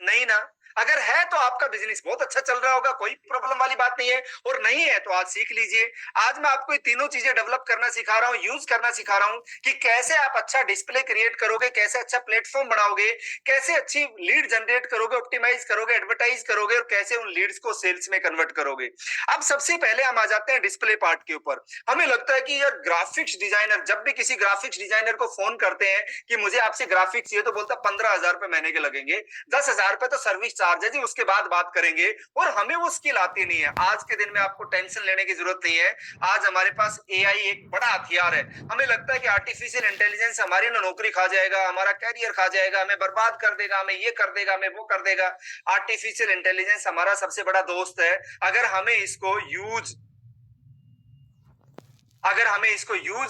नहीं ना। अगर है तो आपका बिजनेस बहुत अच्छा चल रहा होगा, कोई प्रॉब्लम वाली बात नहीं है। और नहीं है तो आज सीख लीजिए। आज मैं आपको ये तीनों चीजें डेवलप करना सिखा रहा हूँ, यूज करना सिखा रहा हूँ कि कैसे आप अच्छा डिस्प्ले क्रिएट करोगे, कैसे अच्छा प्लेटफॉर्म बनाओगे, कैसे अच्छी लीड जनरेट करोगे, ऑप्टिमाइज करोगे, एडवर्टाइज करोगे और कैसे उन लीड्स को सेल्स में कन्वर्ट करोगे। अब सबसे पहले हम आ जाते हैं डिस्प्ले पार्ट के ऊपर। हमें लगता है कि यार ग्राफिक्स डिजाइनर, जब भी किसी ग्राफिक्स डिजाइनर को फोन करते हैं कि मुझे आपसे ग्राफिक्स चाहिए, तो बोलता 15,000 रुपए महीने के लगेंगे, 10,000 रुपए तो सर्विस चार्ज है जी, उसके बाद बात करेंगे। और हमें वो स्किल आती नहीं है। आज के दिन में आपको टेंशन लेने की जरूरत नहीं है। आज हमारे पास एआई एक बड़ा हथियार है। हमें लगता है कि आर्टिफिशियल इंटेलिजेंस हमारी नौकरी खा जाएगा, हमारा कैरियर खा जाएगा, हमें बर्बाद कर देगा, हमें ये कर देगा, हमें वो कर देगा। आर्टिफिशियल इंटेलिजेंस हमारा सबसे बड़ा दोस्त है। अगर हमें इसको यूज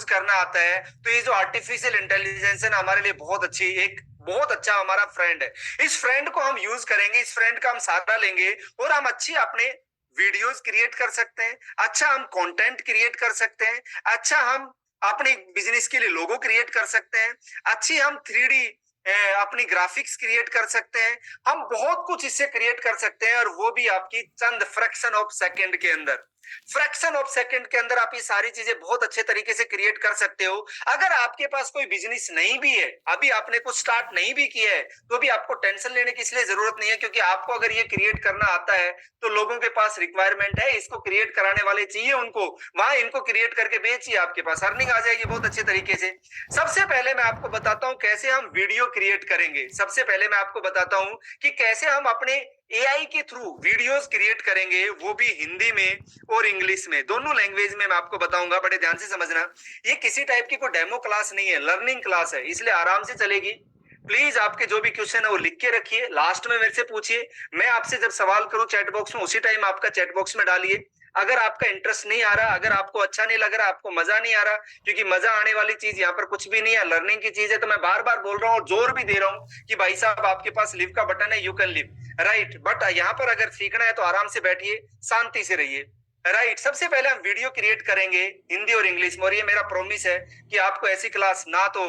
करना आता है तो ये जो आर्टिफिशियल इंटेलिजेंस है ना, हमारे लिए बहुत अच्छा हमारा फ्रेंड है। इस फ्रेंड को हम यूज करेंगे, इस फ्रेंड का हम सहारा लेंगे और हम अच्छी अपने वीडियोस क्रिएट कर सकते हैं, अच्छा हम कंटेंट क्रिएट कर सकते हैं, अच्छा हम अपने बिजनेस के लिए लोगो क्रिएट कर सकते हैं, अच्छी हम 3D अपनी ग्राफिक्स क्रिएट कर सकते हैं। हम बहुत कुछ इससे क्रिएट कर सकते हैं और वो भी आपकी चंद फ्रैक्शन ऑफ सेकंड के अंदर। फ्रैक्शन ऑफ सेकंड के अंदर आप ये सारी चीजें बहुत अच्छे तरीके से क्रिएट कर सकते हो। अगर आपके पास कोई बिजनेस नहीं भी है, अभी आपने कुछ स्टार्ट नहीं भी किया है, तो भी आपको टेंशन लेने की इसलिए जरूरत नहीं है, क्योंकि आपको अगर ये क्रिएट करना आता है तो लोगों के पास रिक्वायरमेंट है, इसको क्रिएट कराने वाले चाहिए उनको, वहां इनको क्रिएट करके बेचिए, आपके पास अर्निंग आ जाएगी बहुत अच्छे तरीके से। सबसे पहले मैं आपको बताता हूं कैसे हम वीडियो क्रिएट करेंगे। सबसे पहले मैं आपको बताता हूं कि कैसे हम अपने एआई के थ्रू वीडियोस क्रिएट करेंगे, वो भी हिंदी में और इंग्लिश में, दोनों लैंग्वेज में मैं आपको बताऊंगा। बड़े ध्यान से समझना, ये किसी टाइप की कोई डेमो क्लास नहीं है, लर्निंग क्लास है, इसलिए आराम से चलेगी। प्लीज आपके जो भी क्वेश्चन है वो लिख के रखिए, लास्ट में मेरे से पूछिए। मैं आपसे जब सवाल करूं चैट बॉक्स में, उसी टाइम आपका चैट बॉक्स में डालिए। अगर आपका इंटरेस्ट नहीं आ रहा, अगर आपको अच्छा नहीं लग रहा, आपको मजा नहीं आ रहा, क्योंकि मजा आने वाली चीज यहाँ पर कुछ भी नहीं है, लर्निंग की चीज है, तो मैं बार बार बोल रहा हूँ और जोर भी दे रहा हूँ कि भाई साहब आपके पास लिव का बटन है, you can live, right. But यहाँ पर अगर सीखना है तो आराम से बैठिए, शांति से रहिए, राइट। सबसे पहले हम वीडियो क्रिएट करेंगे हिंदी और इंग्लिश में, और ये मेरा प्रॉमिस है कि आपको ऐसी क्लास ना तो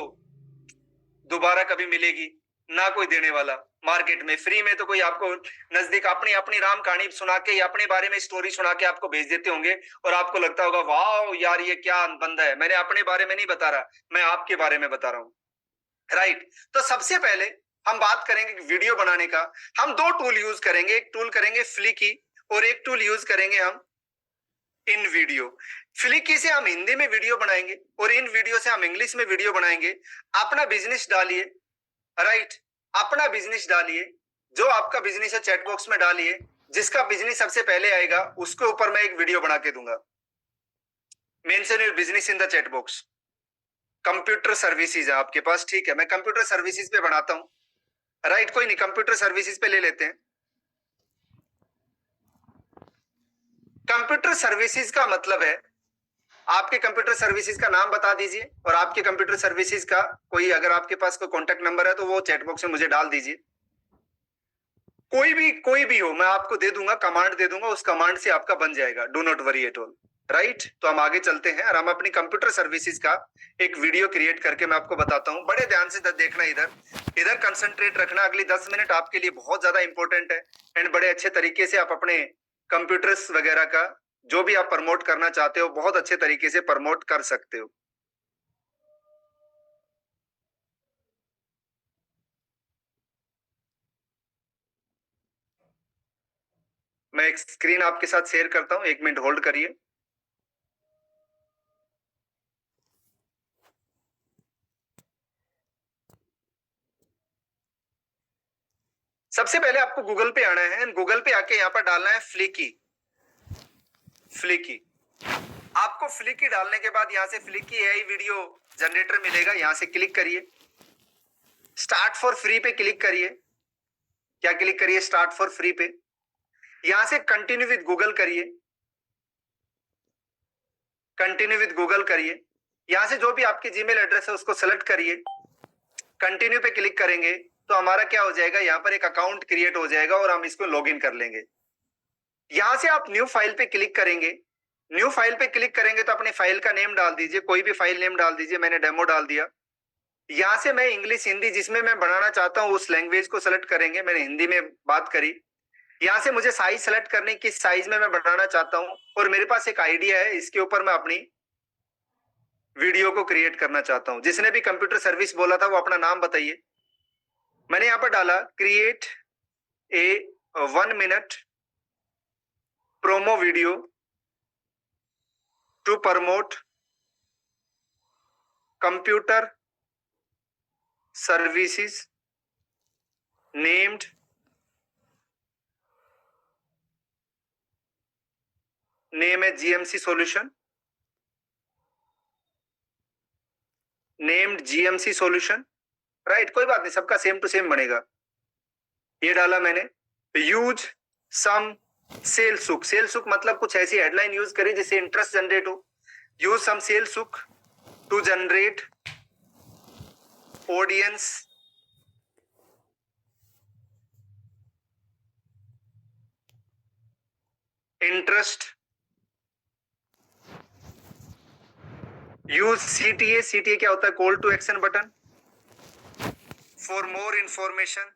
दोबारा कभी मिलेगी, ना कोई देने वाला मार्केट में। फ्री में तो कोई आपको नजदीक अपनी अपनी राम कहानी सुना के या अपने बारे में स्टोरी सुना के आपको भेज देते होंगे, और आपको लगता होगा वाह यार ये क्या बंदा है। मैंने अपने बारे में नहीं बता रहा, मैं आपके बारे में बता रहा हूँ, राइट। तो सबसे पहले हम बात करेंगे वीडियो बनाने का। हम दो टूल यूज करेंगे, एक टूल करेंगे फ्लिकी और एक टूल यूज करेंगे हम इन वीडियो। फ्लिकी से हम हिंदी में वीडियो बनाएंगे और इन वीडियो से हम इंग्लिश में वीडियो बनाएंगे। अपना बिजनेस डालिए, राइट, अपना बिजनेस डालिए, जो आपका बिजनेस है चैट बॉक्स में डालिए, जिसका बिजनेस सबसे पहले आएगा उसके ऊपर मैं एक वीडियो बना के दूंगा। Mention your business in the chat box. Computer services है आपके पास, ठीक है, मैं कंप्यूटर सर्विसेज पे बनाता हूं, राइट। कोई नहीं, कंप्यूटर सर्विसेज पे ले लेते हैं। कंप्यूटर सर्विसेज का मतलब है, आपके कंप्यूटर सर्विसेज का नाम बता दीजिए, और आपके कंप्यूटर सर्विसेज का कोई, अगर आपके पास कोई कॉन्टेक्ट नंबर है तो वो चैट बॉक्स में मुझे डाल दीजिए। कोई भी हो, मैं आपको दे दूंगा, कमांड दे दूंगा, उस कमांड से आपका बन जाएगा, do not worry at all, right. तो हम आगे चलते हैं और हम अपनी कंप्यूटर सर्विसेज का एक वीडियो क्रिएट करके मैं आपको बताता हूं। बड़े ध्यान से देखना, इधर इधर कंसंट्रेट रखना। अगली 10 मिनट आपके लिए बहुत ज्यादा इंपॉर्टेंट है, एंड बड़े अच्छे तरीके से आप अपने कंप्यूटर्स वगैरह का जो भी आप प्रमोट करना चाहते हो बहुत अच्छे तरीके से प्रमोट कर सकते हो। मैं एक स्क्रीन आपके साथ शेयर करता हूं, 1 मिनट होल्ड करिए। सबसे पहले आपको गूगल पे आना है, गूगल पे आके यहाँ पर डालना है फ्लिकी। फ्लिकी, आपको फ्लिकी डालने के बाद यहाँ से फ्लिकी एआई वीडियो जनरेटर मिलेगा, यहाँ से क्लिक करिए, स्टार्ट फॉर फ्री पे क्लिक करिए। क्या क्लिक करिए? स्टार्ट फॉर फ्री पे। यहां से कंटिन्यू विद गूगल करिए, कंटिन्यू विद गूगल करिए। यहां से जो भी आपके जीमेल एड्रेस है उसको सेलेक्ट करिए, कंटिन्यू पे क्लिक करेंगे तो हमारा क्या हो जाएगा, यहाँ पर एक अकाउंट क्रिएट हो जाएगा और हम इसको लॉग इन कर लेंगे। यहां से आप न्यू फाइल पे क्लिक करेंगे, न्यू फाइल पे क्लिक करेंगे तो अपने फाइल का नेम डाल दीजिए, कोई भी फाइल नेम डाल दीजिए, मैंने डेमो डाल दिया। यहां से मैं इंग्लिश हिंदी जिसमें मैं बनाना चाहता हूं उस लैंग्वेज को सेलेक्ट करेंगे, मैंने हिंदी में बात करी। यहां से मुझे साइज सेलेक्ट करने की, किस साइज में मैं बनाना चाहता हूं, और मेरे पास एक आइडिया है, इसके ऊपर मैं अपनी वीडियो को क्रिएट करना चाहता हूं। जिसने भी कंप्यूटर सर्विस बोला था वो अपना नाम बताइए। मैंने यहां पर डाला create a 1 minute promo video to promote computer services named name है GMC solution, named GMC solution, right. कोई बात नहीं, सबका सेम टू सेम बनेगा। ये डाला मैंने। Use some sales hook, sales hook मतलब कुछ ऐसी हेडलाइन यूज करी जिससे इंटरेस्ट जनरेट हो। Use some sales hook to generate audience interest. Use CTA, CTA क्या होता है? Call to action button for more information.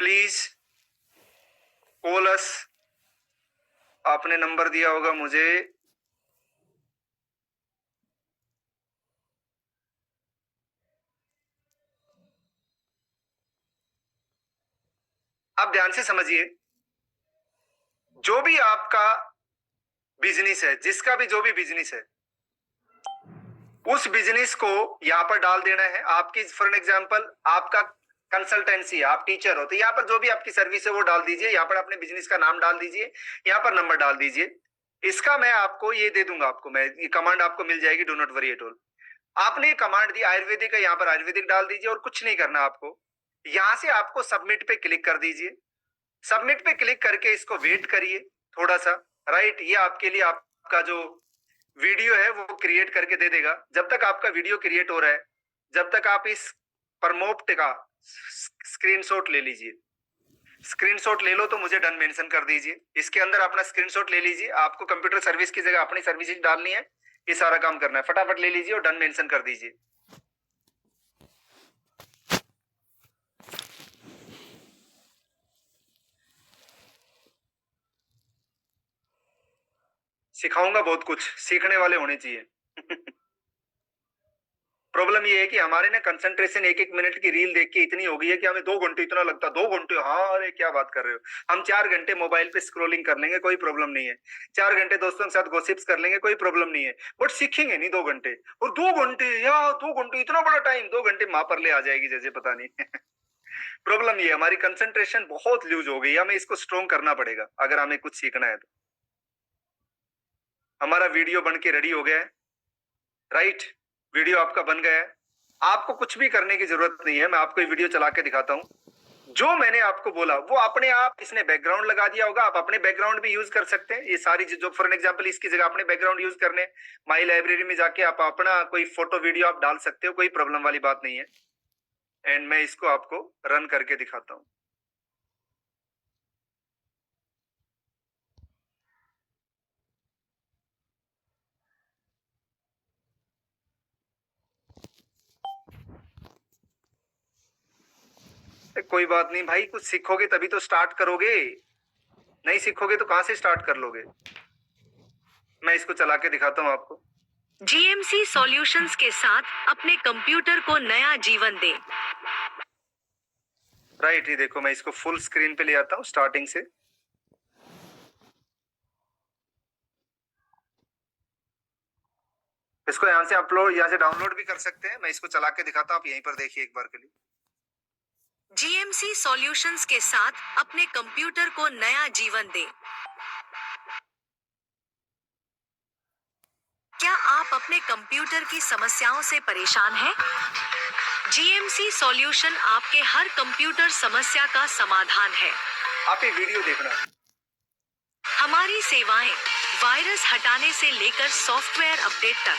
Please call us. आपने नंबर दिया होगा मुझे, आप ध्यान से समझिए। जो भी आपका बिजनेस है, जिसका भी जो भी बिजनेस है, उस बिजनेस को यहां पर डाल देना है। आपकी फॉर एग्जांपल आपका कंसल्टेंसी है, आप टीचर हो, तो यहाँ पर जो भी आपकी सर्विस है वो डाल दीजिए। यहाँ पर अपने बिजनेस का नाम डाल दीजिए, यहाँ पर नंबर डाल दीजिए। इसका मैं आपको ये दे दूंगा, आपको मैं ये कमांड आपको मिल जाएगी, do not worry at all. आपने कमांड दी आयुर्वेदिक है, यहाँ पर आयुर्वेदिक डाल दीजिए और कुछ नहीं करना आपको। यहां से आपको सबमिट पे क्लिक कर दीजिए। सबमिट पे क्लिक करके इसको वेट करिए थोड़ा सा। राइट, ये आपके लिए आपका जो वीडियो है वो क्रिएट करके दे देगा। जब तक आपका वीडियो क्रिएट हो रहा है, जब तक आप इस प्रमोट का स्क्रीनशॉट ले लीजिए। स्क्रीनशॉट ले लो तो मुझे डन मेंशन कर दीजिए। इसके अंदर अपना स्क्रीनशॉट ले लीजिए। आपको कंप्यूटर सर्विस की जगह अपनी सर्विस डालनी है, ये सारा काम करना है। फटाफट ले लीजिए और डन मेंशन कर दीजिए। सिखाऊंगा बहुत कुछ, सीखने वाले होने चाहिए। प्रॉब्लम ये है कि हमारे ना कंसंट्रेशन एक एक मिनट की रील देख के इतनी हो गई है कि हमें 2 घंटे इतना लगता है। 2 घंटे, हाँ अरे क्या बात कर रहे हो। हम 4 घंटे मोबाइल पे स्क्रोलिंग कर लेंगे, कोई प्रॉब्लम नहीं है। 4 घंटे दोस्तों के साथ गॉसिप्स कर लेंगे, कोई प्रॉब्लम नहीं है। बट सीखेंगे नहीं 2 घंटे। और 2 घंटे या 2 घंटे इतना बड़ा टाइम, 2 घंटे माँ पर ले आ जाएगी जैसे, पता नहीं। प्रॉब्लम ये हमारी कंसंट्रेशन बहुत लूज हो गई, हमें इसको स्ट्रॉन्ग करना पड़ेगा अगर हमें कुछ सीखना है तो। हमारा वीडियो बन के रेडी हो गया है। राइट, वीडियो आपका बन गया है। आपको कुछ भी करने की जरूरत नहीं है। मैं आपको ये वीडियो चला के दिखाता हूं। जो मैंने आपको बोला वो अपने आप इसने बैकग्राउंड लगा दिया होगा। आप अपने बैकग्राउंड भी यूज कर सकते हैं। ये सारी जो फॉर एग्जांपल इसकी जगह अपने बैकग्राउंड यूज करने, माई लाइब्रेरी में जाके आप अपना कोई फोटो वीडियो आप डाल सकते हो, कोई प्रॉब्लम वाली बात नहीं है। एंड मैं इसको आपको रन करके दिखाता हूं। कोई बात नहीं भाई, कुछ सीखोगे तभी तो स्टार्ट करोगे, नहीं सीखोगे तो कहां से स्टार्ट कर लोगे। मैं इसको चला के दिखाता हूं आपको। जीएमसी सॉल्यूशंस के साथ अपने कंप्यूटर को नया जीवन दें। राइट, ये देखो मैं इसको फुल स्क्रीन पे ले आता हूं स्टार्टिंग से। इसको यहाँ से अपलोड, यहाँ से डाउनलोड भी कर सकते हैं। मैं इसको चला के दिखाता हूं, आप यहीं पर देखिए एक बार के लिए। जीएमसी सॉल्यूशंस के साथ अपने कंप्यूटर को नया जीवन दें। क्या आप अपने कंप्यूटर की समस्याओं से परेशान हैं? जीएमसी सॉल्यूशन आपके हर कंप्यूटर समस्या का समाधान है। आप ये वीडियो देखना। हमारी सेवाएं वायरस हटाने से लेकर सॉफ्टवेयर अपडेट तक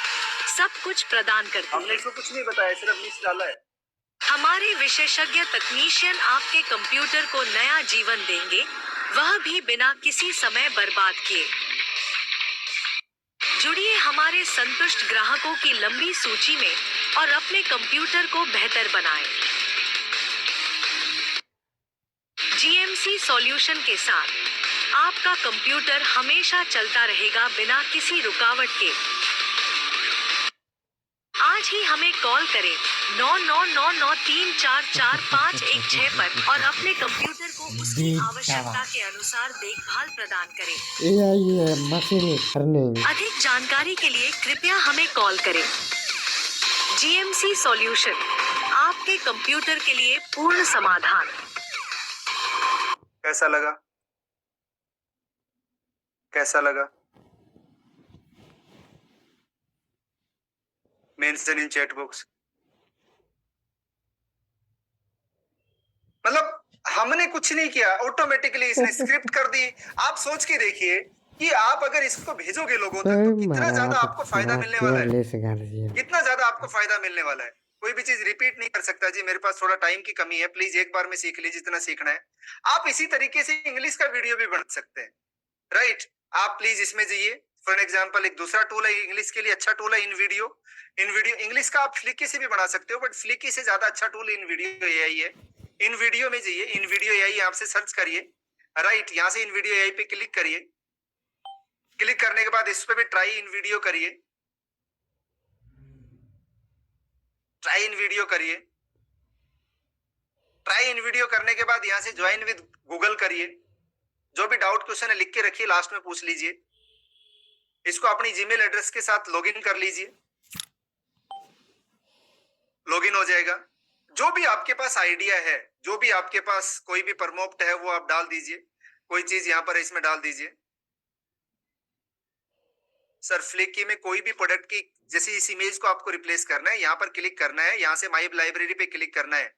सब कुछ प्रदान करती हमने है। इसको कुछ नहीं बताया, सिर्फ लिस्ट डाला है। हमारे विशेषज्ञ तकनीशियन आपके कंप्यूटर को नया जीवन देंगे, वह भी बिना किसी समय बर्बाद किए। जुड़िए हमारे संतुष्ट ग्राहकों की लंबी सूची में और अपने कंप्यूटर को बेहतर बनाएं। जीएमसी सॉल्यूशन के साथ आपका कंप्यूटर हमेशा चलता रहेगा बिना किसी रुकावट के। आज ही हमें कॉल करें 9999344516 पर और अपने कंप्यूटर को उसकी आवश्यकता के अनुसार देखभाल प्रदान करें। ये मशीन करने अधिक जानकारी के लिए कृपया हमें कॉल करें। जीएमसी सॉल्यूशन, आपके कंप्यूटर के लिए पूर्ण समाधान। कैसा लगा, कैसा लगा? Mention in chat box. मतलब हमने कुछ नहीं किया, ऑटोमेटिकली इसने स्क्रिप्ट कर दी। आप सोच के देखिए कि आप अगर इसको भेजोगे लोगों तक तो कितना ज्यादा आपको फायदा मिलने वाला है, कितना ज्यादा आपको फायदा मिलने वाला है। कोई भी चीज रिपीट नहीं कर सकता जी, मेरे पास थोड़ा टाइम की कमी है, प्लीज एक बार में सीख लीजिए जितना सीखना है। आप इसी तरीके से इंग्लिश का वीडियो भी बना सकते हैं। राइट, आप प्लीज इसमें जाइए। फॉर एग्जाम्पल एक दूसरा टूल है इंग्लिश के लिए, अच्छा टूल है इन वीडियो। इन वीडियो इंग्लिश का आप फ्लिकी से भी बना सकते हो, बट फ्लिकी से ज्यादा अच्छा टूल इन वीडियो एआई है। इन वीडियो में जाइए, इन वीडियो एआई यहाँ से सर्च करिए, राइट। यहाँ से इन वीडियो एआई पे क्लिक करिए। क्लिक करने के बाद इस पे भी ट्राई इन वीडियो करिए, ट्राई इन वीडियो करिए। ट्राई इन वीडियो करने के बाद यहाँ से ज्वाइन विद गूगल करिए। जो भी डाउट क्वेश्चन है लिख के रखिए, लास्ट में पूछ लीजिए। इसको अपनी जीमेल एड्रेस के साथ लॉगिन कर लीजिए, लॉगिन हो जाएगा। जो भी आपके पास आइडिया है, जो भी आपके पास कोई भी प्रमोट है वो आप डाल दीजिए। कोई चीज यहाँ पर इसमें डाल दीजिए। सर फ्लिकी में कोई भी प्रोडक्ट की, जैसे इस इमेज को आपको रिप्लेस करना है, यहाँ पर क्लिक करना है, यहाँ से माई लाइब्रेरी पे क्लिक करना है,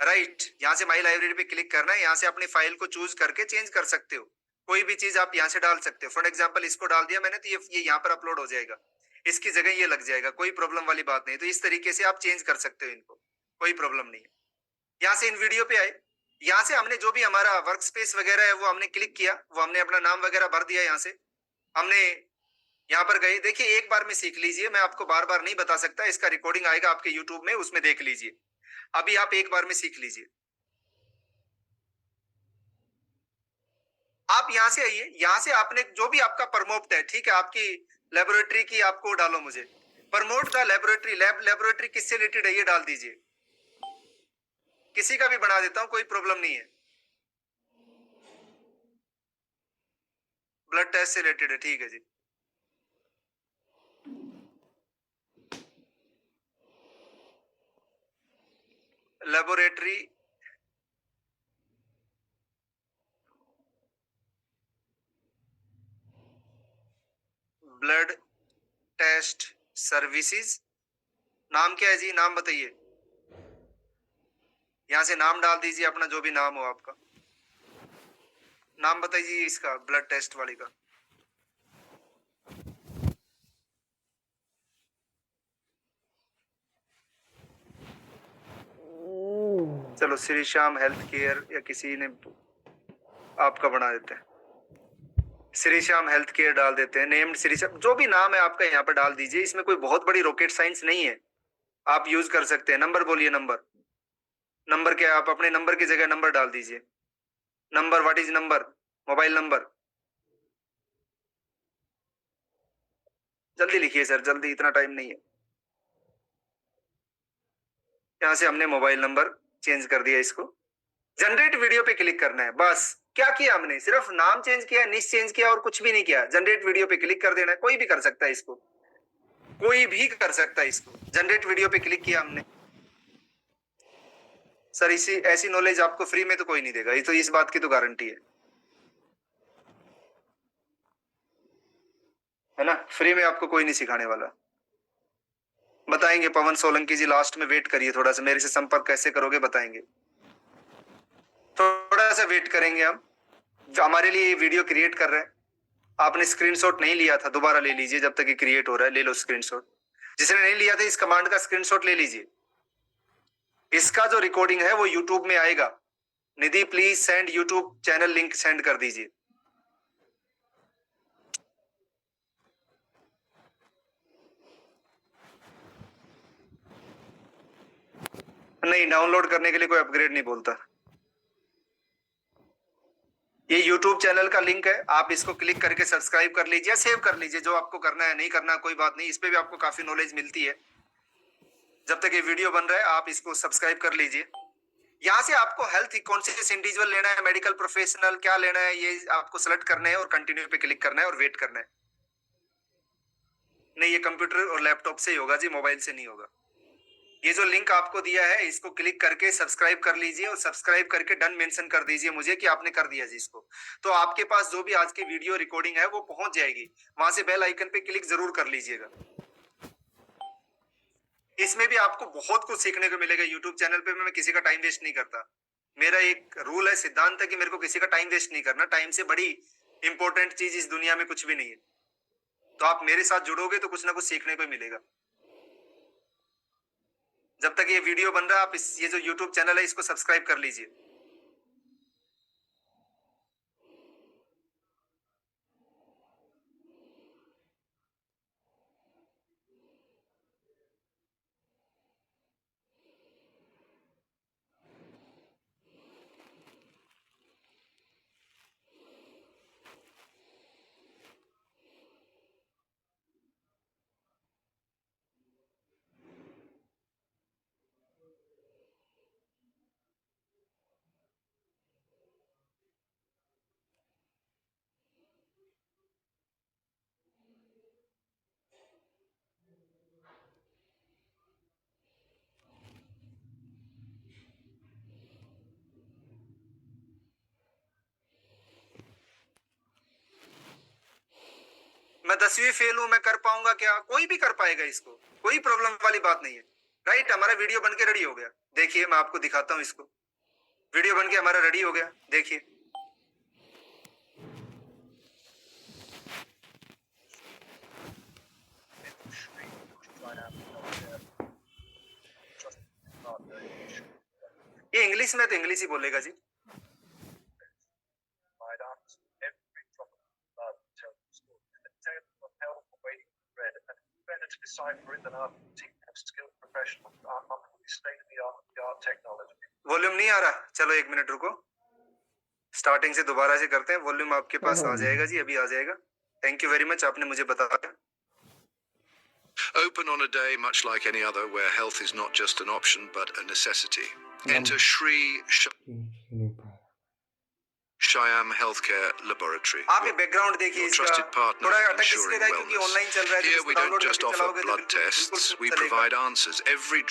राइट। यहाँ से माई लाइब्रेरी पे क्लिक करना है, यहाँ से अपनी फाइल को चूज करके चेंज कर सकते हो। कोई भी चीज आप यहाँ से डाल सकते हो। फॉर एग्जाम्पल इसको डाल दिया मैंने, तो ये यहाँ पर अपलोड हो जाएगा, इसकी जगह ये लग जाएगा, कोई प्रॉब्लम वाली बात नहीं। तो इस तरीके से आप चेंज कर सकते हो इनको, कोई प्रॉब्लम नहीं है। यहाँ से इन वीडियो पे आए, यहाँ से हमने जो भी हमारा वर्क स्पेस वगैरह है वो हमने क्लिक किया, वो हमने अपना नाम वगैरह भर दिया। यहाँ से हमने यहाँ पर गए, देखिए एक बार में सीख लीजिए, मैं आपको बार बार नहीं बता सकता। इसका रिकॉर्डिंग आएगा आपके यूट्यूब में, उसमें देख लीजिए। अभी आप एक बार में सीख लीजिए। आप यहाँ से आइए, यहाँ से आपने जो भी आपका प्रमोट है, ठीक है, आपकी लेबोरेटरी की आपको डालो, मुझे प्रमोट द लेबोरेटरी, लेबोरेटरी किससे रिलेटेड है ये डाल दीजिए। किसी का भी बना देता हूं, कोई प्रॉब्लम नहीं है। ब्लड टेस्ट से रिलेटेड है, ठीक है जी। लेबोरेटरी ब्लड टेस्ट सर्विसेज, नाम क्या है जी, नाम बताइए। यहां से नाम डाल दीजिए अपना, जो भी नाम हो आपका। नाम बताइए इसका, ब्लड टेस्ट वाली का। चलो श्री श्याम हेल्थ केयर, या किसी ने आपका बना देते हैं, श्री श्याम हेल्थ केयर डाल देते हैं, नेम्ड श्री श्याम, जो भी नाम है आपका यहाँ पर डाल दीजिए। इसमें कोई बहुत बड़ी रॉकेट साइंस नहीं है, आप यूज कर सकते हैं। नंबर बोलिए, नंबर, नंबर क्या है, आप अपने नंबर की जगह नंबर डाल दीजिए। Number, what is number, mobile number. जल्दी लिखिए सर, जल्दी, इतना टाइम नहीं है। यहां से हमने मोबाइल नंबर चेंज कर दिया, इसको जनरेट वीडियो पे क्लिक करना है। बस क्या किया हमने, सिर्फ नाम चेंज किया, निश चेंज किया और कुछ भी नहीं किया। जनरेट वीडियो पे क्लिक कर देना है, कोई भी कर सकता है इसको, कोई भी कर सकता है इसको। जनरेट वीडियो पे क्लिक किया हमने। सर इसी ऐसी नॉलेज आपको फ्री में तो कोई नहीं देगा, ये तो, इस बात की तो गारंटी है ना। फ्री में आपको कोई नहीं सिखाने वाला। बताएंगे पवन सोलंकी जी, लास्ट में वेट करिए थोड़ा सा, मेरे से संपर्क कैसे करोगे बताएंगे, थोड़ा सा वेट करेंगे हम। जो हमारे लिए ये वीडियो क्रिएट कर रहे हैं, आपने स्क्रीनशॉट नहीं लिया था, दोबारा ले लीजिए, जब तक ये क्रिएट हो रहा है ले लो स्क्रीनशॉट। जिसने नहीं लिया था इस कमांड का स्क्रीनशॉट ले लीजिए। इसका जो रिकॉर्डिंग है वो यूट्यूब में आएगा। Nidhi please send YouTube channel link send कर दीजिए। नहीं, डाउनलोड करने के लिए कोई अपग्रेड नहीं बोलता। ये YouTube चैनल का लिंक है, आप इसको क्लिक करके सब्सक्राइब कर लीजिए, सेव कर लीजिए, जो आपको करना है। नहीं करना कोई बात नहीं, इस पे भी आपको काफी नॉलेज मिलती है। जब तक ये वीडियो बन रहा है आप इसको सब्सक्राइब कर लीजिए। यहाँ से आपको हेल्थ कॉन्शियस इंडिविजुअल लेना है, मेडिकल प्रोफेशनल क्या लेना है, ये आपको सेलेक्ट करना है और कंटिन्यू पे क्लिक करना है और वेट करना है। नहीं, ये कंप्यूटर और लैपटॉप से ही होगा जी, मोबाइल से नहीं होगा। ये जो लिंक आपको दिया है इसको क्लिक करके सब्सक्राइब कर लीजिए और सब्सक्राइब करके डन मेंशन कर दीजिए मुझे कि आपने कर दिया जी इसको। तो आपके पास जो भी आज की वीडियो रिकॉर्डिंग है वो पहुंच जाएगी। वहां से बेल आइकन पे क्लिक जरूर कर लीजिएगा। इसमें भी आपको बहुत कुछ सीखने को मिलेगा। यूट्यूब चैनल पे मैं किसी का टाइम वेस्ट नहीं करता। मेरा एक रूल है, सिद्धांत है कि मेरे को किसी का टाइम वेस्ट नहीं करना। टाइम से बड़ी इंपॉर्टेंट चीज इस दुनिया में कुछ भी नहीं है। तो आप मेरे साथ जुड़ोगे तो कुछ ना कुछ सीखने को मिलेगा। जब तक ये वीडियो बन रहा है आप ये जो YouTube चैनल है इसको सब्सक्राइब कर लीजिए। मैं 10वीं फेल हूं, मैं कर पाऊंगा क्या? कोई भी कर पाएगा इसको, कोई प्रॉब्लम वाली बात नहीं है। राइट, हमारा वीडियो बन के रेडी हो गया। देखिए मैं आपको दिखाता हूं इसको। वीडियो बन के हमारा रेडी हो गया, देखिए। ये इंग्लिश में तो इंग्लिश ही बोलेगा जी। वॉल्यूम नहीं आ रहा, चलो 1 मिनट रुको, स्टार्टिंग से दोबारा से करते हैं। वॉल्यूम आपके पास आ जाएगा जी, अभी आ जाएगा। थैंक यू वेरी मच, आपने मुझे बताया। Open on a day much like any other where health is not just an option but a necessity. Enter Shri Shyam Healthcare Laboratory. आप ये बैकग्राउंड देखिए Your इसका, trusted partner थोड़ा in अटक इसलिए ensuring रहा है क्योंकि wellness. ऑनलाइन चल रहा है। Here जब we इसको don't डाउनलोड just करके offer चलाओगे तो blood बिल्कुल tests, we चलेगा। provide answers. Every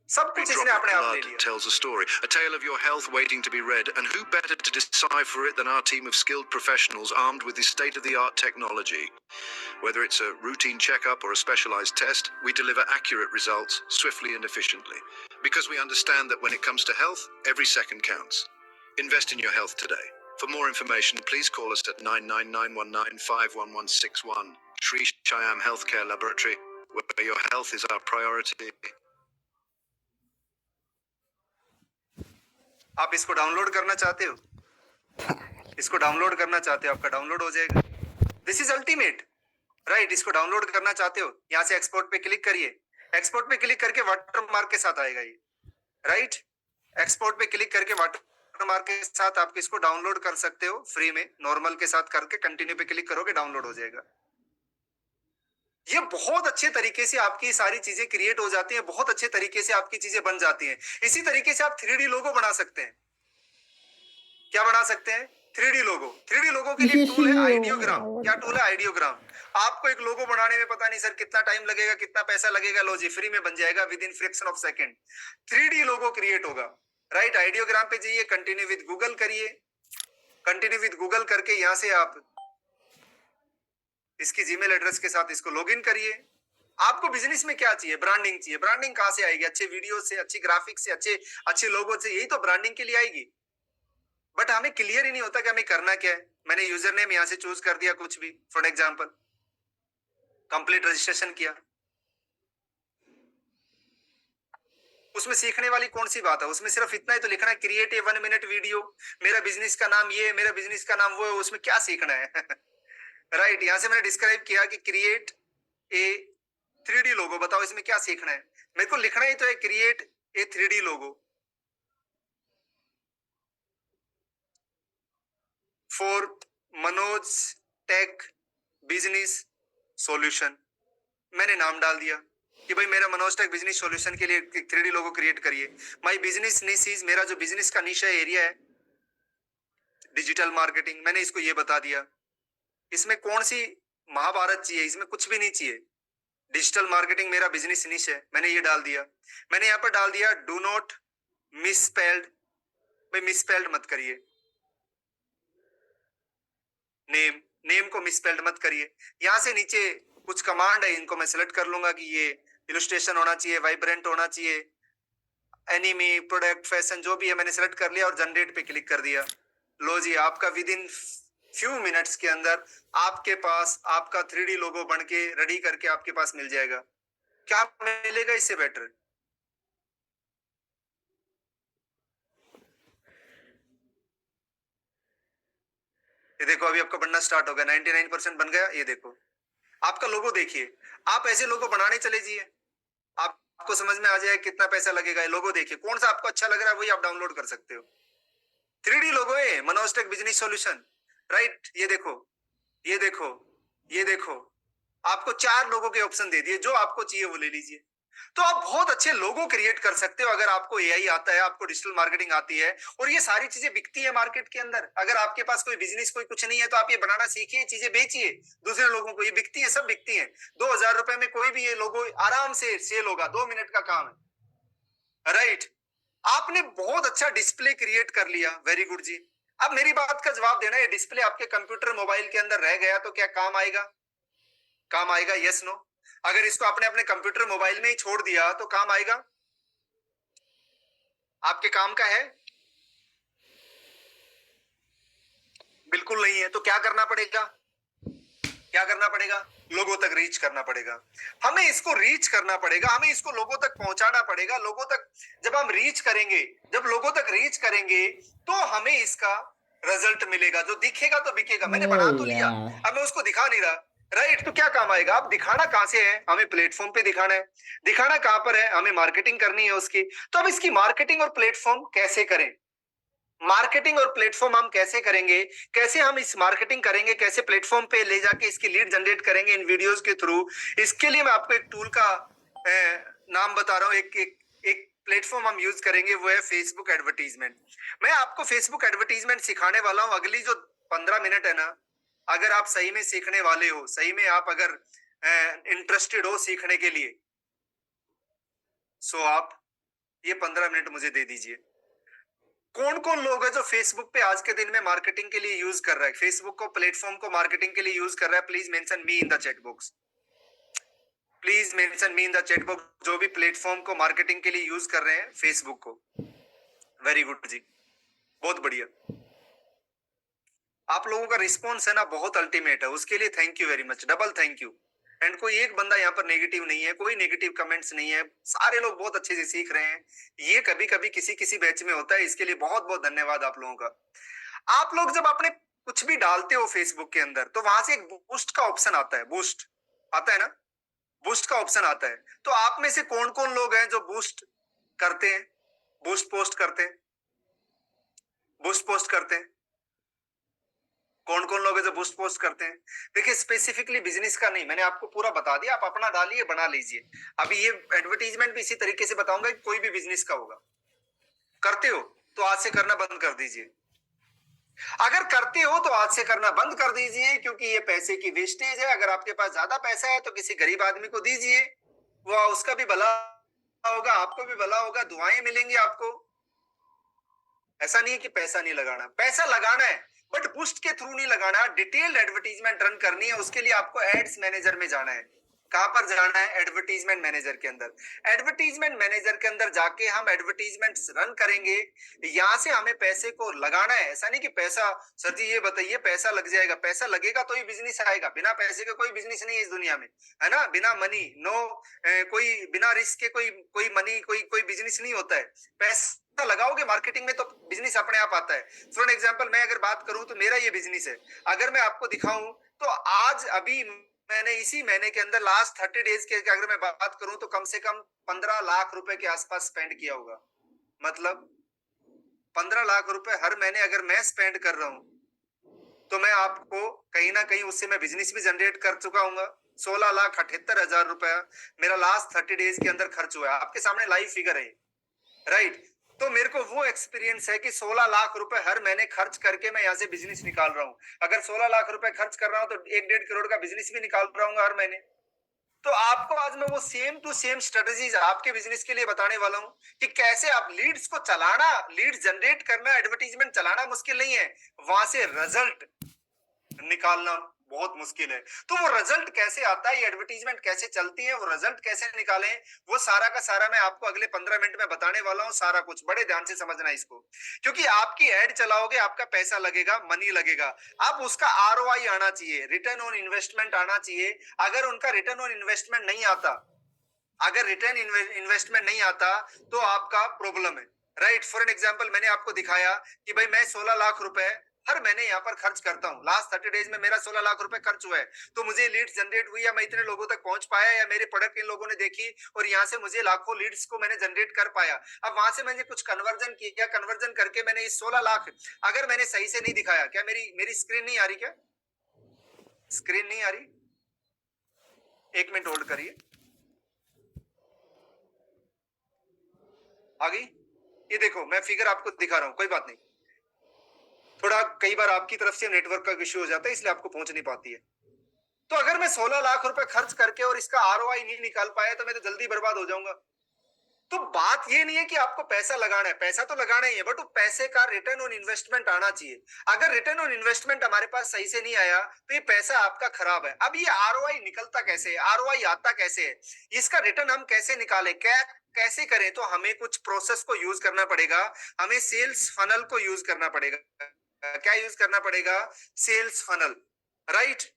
सब Every कुछ drop इसने of अपने आप ले blood लिया। tells a story, a tale of your health waiting to be read, and who better to decipher it than our team of skilled professionals armed with the state-of-the-art technology. Whether it's a routine checkup or a specialized test, we deliver accurate results swiftly and efficiently. Because we understand that when it comes to health, every second counts. Invest in your health today. For more information, please call us at 99919511161. Shri Shyam Healthcare Laboratory, where your health is our priority. आप इसको download करना चाहते हो, इसको download करना चाहते हो, आपका डाउनलोड हो जाएगा। This is ultimate, right. इसको डाउनलोड करना चाहते हो, यहाँ से एक्सपोर्ट पे क्लिक करिए। एक्सपोर्ट पे क्लिक करके वाटरमार्क के साथ आएगा ये, राइट। एक्सपोर्ट पे क्लिक करके वाटरमार्क के साथ आप इसको डाउनलोड कर सकते हो फ्री में। नॉर्मल के साथ करके कंटिन्यू पे क्लिक करोगे, डाउनलोड हो जाएगा। ये बहुत अच्छे तरीके से आपकी सारी चीजें क्रिएट हो जाती हैं, बहुत अच्छे तरीके से आपकी चीजें बन जाती हैं। इसी तरीके से आप 3D लोगो बना सकते हैं। क्या बना सकते हैं? 3D लोगो। 3D लोगो के लिए टूल है आइडियोग्राम। क्या टूल है? आइडियोग्राम। आपको एक लोगो बनाने में पता नहीं सर कितना टाइम लगेगा, कितना पैसा लगेगा, लो जी फ्री में बन जाएगा with in fraction of second. 3D logo create होगा, राइट। आइडियोग्राम पे जाइए, कंटिन्यू विद गूगल करिए। कंटिन्यू विद गूगल करके यहां से आप इसकी जीमेल एड्रेस के साथ इसको लॉगिन करिए। आपको बिजनेस में क्या चाहिए? ब्रांडिंग चाहिए। ब्रांडिंग कहां से आएगी? अच्छे वीडियो से, अच्छी ग्राफिक्स से, अच्छे लोगो से। यही तो ब्रांडिंग के लिए आएगी। बट हमें क्लियर ही नहीं होता कि हमें करना क्या है। मैंने यूजर नेम यहां से चूज कर दिया कुछ भी, फॉर एग्जांपल कंप्लीट रजिस्ट्रेशन किया। उसमें सीखने वाली कौन सी बात है? उसमें सिर्फ इतना ही तो लिखना है, क्रिएट ए 1 मिनट वीडियो, मेरा बिजनेस का नाम ये, मेरा बिजनेस का नाम वो है। उसमें क्या सीखना है? राइट। यहां से मैंने डिस्क्राइब किया कि क्रिएट ए 3D लोगो। बताओ इसमें क्या सीखना है? मेरे को लिखना ही तो है, create a 3D logo for Manoj tech business solution. मैंने नाम डाल दिया कि भाई मेरा मनोज टेक बिजनेस सॉल्यूशन के लिए 3D लोगो क्रिएट करिए। माय बिजनेस निश इज, मेरा जो बिजनेस का निश है, एरिया है डिजिटल मार्केटिंग। मैंने इसको ये बता दिया। इसमें कौन सी महाभारत चाहिए? इसमें कुछ भी नहीं चाहिए। डिजिटल मार्केटिंग मेरा बिजनेस निश है, मैंने ये डाल दिया। मैंने यहाँ पर डाल दिया डू नॉट मिसस्पेल्ड। भाई मिसस्पेल्ड मत करिए। नेम को मिसस्पेल्ड मत करिए। यहां से नीचे कुछ कमांड है, इनको मैं सिलेक्ट कर लूंगा कि ये इलस्ट्रेशन होना चाहिए, वाइब्रेंट होना चाहिए, एनिमी, प्रोडक्ट, फैशन, जो भी है मैंने सिलेक्ट कर लिया और जनरेट पे क्लिक कर दिया। लो जी, आपका विद इन फ्यू मिनट्स के अंदर आपके पास आपका 3D लोगो बन के रेडी करके आपके पास मिल जाएगा। क्या मिलेगा इससे बेटर? ये देखो अभी आपका बनना स्टार्ट होगा। 99% बन गया। ये देखो आपका लोगो देखिए। आप ऐसे लोगो बनाने चले जाइए, आपको समझ में आ जाए कितना पैसा लगेगा। लोगो देखिए, कौन सा आपको अच्छा लग रहा है वही आप डाउनलोड कर सकते हो। 3D लोगो है Manoj tech business solution, right. ये देखो, ये देखो, ये देखो, आपको 4 लोगों के ऑप्शन दे दिए। जो आपको चाहिए वो ले लीजिए। तो आप बहुत अच्छे लोगो क्रिएट कर सकते हो अगर आपको एआई आता है, आपको डिजिटल मार्केटिंग आती है, और ये सारी चीजें बिकती है मार्केट के अंदर। अगर आपके पास कोई बिजनेस, कोई कुछ नहीं है, तो आप ये बनाना सीखिए, चीजें बेचिए दूसरे लोगों को। ये बिकती है, सब बिकती है। 2000 रुपए में कोई भी ये लोगो आराम से सेल होगा। 2 मिनट का काम है, राइट। आपने बहुत अच्छा डिस्प्ले क्रिएट कर लिया, वेरी गुड जी। अब मेरी बात का जवाब देना, ये डिस्प्ले आपके कंप्यूटर मोबाइल के अंदर रह गया तो क्या काम आएगा? काम आएगा? Yes no? अगर इसको आपने अपने कंप्यूटर मोबाइल में ही छोड़ दिया तो काम आएगा? आपके काम का है? बिल्कुल नहीं है। तो क्या करना पड़ेगा? क्या करना पड़ेगा? लोगों तक रीच करना पड़ेगा। हमें इसको रीच करना पड़ेगा, हमें इसको लोगों तक पहुंचाना पड़ेगा। लोगों तक जब हम रीच करेंगे, जब लोगों तक रीच करेंगे तो हमें इसका रिजल्ट मिलेगा। जो दिखेगा तो बिकेगा। मैंने बना तो लिया, अब मैं उसको दिखा नहीं रहा, राइट? तो क्या काम आएगा? अब दिखाना कहां से है? हमें प्लेटफॉर्म पे दिखाना है। दिखाना कहां पर है? हमें मार्केटिंग करनी है उसकी। तो अब इसकी मार्केटिंग और प्लेटफॉर्म कैसे करें? मार्केटिंग और प्लेटफॉर्म हम कैसे करेंगे? कैसे हम इस मार्केटिंग करेंगे? कैसे प्लेटफॉर्म पे ले जाके इसकी लीड जनरेट करेंगे इन वीडियोस के थ्रू? इसके लिए मैं आपको एक टूल का नाम बता रहा हूं। एक प्लेटफॉर्म हम यूज करेंगे, वो है फेसबुक एडवर्टीजमेंट। मैं आपको फेसबुक एडवर्टीजमेंट सिखाने वाला हूं। अगली जो 15 मिनट है ना, अगर आप सही में सीखने वाले हो, सही में आप अगर इंटरेस्टेड हो सीखने के लिए, सो आप ये 15 मिनट मुझे दे दीजिए। कौन कौन लोग है जो फेसबुक पे आज के दिन में मार्केटिंग के लिए यूज कर रहा है, फेसबुक को प्लेटफॉर्म को मार्केटिंग के लिए यूज कर रहा है? Please mention me in the chat box. Please mention me in the chat box जो भी प्लेटफॉर्म को मार्केटिंग के लिए यूज कर रहे हैं फेसबुक को। वेरी गुड जी, बहुत बढ़िया। आप लोगों का रिस्पॉन्स है ना, बहुत अल्टीमेट है। उसके लिए thank you very much, double thank you. And कोई एक बंदा यहाँ पर नेगेटिव नहीं है, कोई नेगेटिव कमेंट्स नहीं है, सारे लोग बहुत अच्छे से सीख रहे हैं। ये कभी कभी किसी किसी बैच में होता है, इसके लिए बहुत बहुत धन्यवाद आप लोगों का। आप लोग जब अपने कुछ भी डालते हो फेसबुक के अंदर तो वहां से एक बूस्ट का ऑप्शन आता है, बूस्ट आता है ना, बूस्ट का ऑप्शन आता है। तो आप में से कौन कौन लोग हैं जो बूस्ट करते हैं, बूस्ट पोस्ट करते हैं, बूस्ट पोस्ट करते हैं? कौन कौन लोग हैं जो बूस्ट पोस्ट करते हैं? देखिए स्पेसिफिकली बिजनेस का नहीं, मैंने आपको पूरा बता दिया, आप अपना डालिए, बना लीजिए। अभी ये एडवर्टीजमेंट भी इसी तरीके से बताऊंगा कि कोई भी बिजनेस का होगा। करते हो तो आज से करना बंद कर दीजिए। अगर करते हो तो आज से करना बंद कर दीजिए, क्योंकि ये पैसे की वेस्टेज है। अगर आपके पास ज्यादा पैसा है तो किसी गरीब आदमी को दीजिए, वो उसका भी भला होगा, आपको भी भला होगा, दुआएं मिलेंगी आपको। ऐसा नहीं है कि पैसा नहीं लगाना, पैसा लगाना है, बट बूस्ट के थ्रू नहीं लगाना। डिटेल्ड एडवर्टीजमेंट रन करनी है, उसके लिए आपको एड्स मैनेजर में जाना है। कहां पर जाना है? एडवर्टीजमेंट मैनेजर के अंदर। एडवर्टीजमेंट मैनेजर के अंदर जाके हम एडवर्टीजमेंट रन करेंगे। यहां से हमें पैसे को लगाना है। ऐसा नहीं कि पैसा, सर जी ये बताइए पैसा लग जाएगा। पैसा लगेगा तो ही बिजनेस आएगा, बिना पैसे के कोई बिजनेस नहीं है इस दुनिया में, है ना? बिना मनी नो, कोई बिना रिस्क के कोई मनी, कोई बिजनेस नहीं होता है। पैसा लगाओगे मार्केटिंग में तो बिजनेस अपने आप आता है। फॉर एग्जांपल मैं अगर बात करूं तो मेरा ये बिजनेस है। अगर मैं आपको दिखाऊं तो आज अभी मैंने इसी महीने के अंदर लास्ट 30 डेज के अगर मैं बात करूं तो कम से कम 15 लाख रुपए के आसपास स्पेंड किया होगा। मतलब 15 लाख रुपए हर महीने अगर मैं स्पेंड कर रहा हूं तो मैं आपको कहीं ना कहीं उससे मैं बिजनेस भी जनरेट कर चुका हूँ। 16,78,000 रुपया मेरा लास्ट 30 डेज के अंदर खर्च हुआ है। आपके सामने लाइव फिगर है, राइट? तो मेरे को वो एक्सपीरियंस है कि 16 लाख रुपए हर महीने खर्च करके मैं यहाँ से बिजनेस निकाल रहा हूँ। अगर 16 लाख रुपए खर्च कर रहा हूँ तो 1-1.5 करोड़ का बिजनेस भी निकाल रहा हूँ हर महीने। तो आपको आज मैं वो सेम टू सेम स्ट्रेटजीज आपके बिजनेस के लिए बताने वाला हूँ कि कैसे आप लीड्स को चलाना, लीड जनरेट करना, एडवर्टीजमेंट चलाना मुश्किल नहीं है, वहां से रिजल्ट निकालना बहुत मुश्किल है। तो वो रिजल्ट कैसे आता है, ये एडवर्टीजमेंट कैसे चलती है, वो रिजल्ट कैसे निकालें, वो सारा का सारा मैं आपको अगले 15 मिनट में बताने वाला हूँ। सारा कुछ बड़े ध्यान से समझना इसको, क्योंकि आपकी एड चलाओगे, आपका पैसा लगेगा, मनी लगेगा। अब उसका आरओआई आना चाहिए, रिटर्न ऑन इन्वेस्टमेंट आना चाहिए। अगर उनका रिटर्न ऑन इन्वेस्टमेंट नहीं आता, अगर रिटर्न इन्वेस्टमेंट नहीं आता तो आपका प्रॉब्लम है, राइट? फॉर एन एग्जाम्पल मैंने आपको दिखाया कि भाई मैं 16 लाख रुपए हर महीने यहाँ पर खर्च करता हूँ। लास्ट 30 डेज में मेरा 16 लाख रुपए खर्च हुआ है। तो मुझे लीड्स जनरेट हुई, या मैं इतने लोगों तक पहुंच पाया, या मेरे प्रोडक्ट इन लोगों ने देखी और यहाँ से मुझे लाखों लीड्स को मैंने जनरेट कर पाया। अब वहां से मैंने कुछ कन्वर्जन किया, कन्वर्जन करके मैंने इस 16 लाख, अगर मैंने सही से नहीं दिखाया, क्या मेरी स्क्रीन नहीं आ रही? क्या स्क्रीन नहीं आ रही? 1 मिनट होल्ड करिए। आ गई? ये देखो मैं फिगर आपको दिखा रहा हूं, कोई बात नहीं, थोड़ा कई बार आपकी तरफ से नेटवर्क का इश्यू हो जाता है इसलिए आपको पहुंच नहीं पाती है। तो अगर मैं 16 लाख रुपए खर्च करके और इसका आरओआई नहीं निकाल पाया तो मैं तो जल्दी बर्बाद हो जाऊंगा। तो बात ये नहीं है कि आपको पैसा लगाना है, पैसा तो लगाना ही है, बट वो पैसे का रिटर्न ऑन इन्वेस्टमेंट आना चाहिए। अगर रिटर्न ऑन इन्वेस्टमेंट हमारे पास सही से नहीं आया तो ये पैसा आपका खराब है। अब ये आरओआई निकलता कैसे है, आरओआई आता कैसे है, इसका रिटर्न हम कैसे निकालें, क्या कैसे करें? तो हमें कुछ प्रोसेस को यूज करना पड़ेगा, हमें सेल्स फनल को यूज करना पड़ेगा। क्या यूज करना पड़ेगा? Sales funnel, right?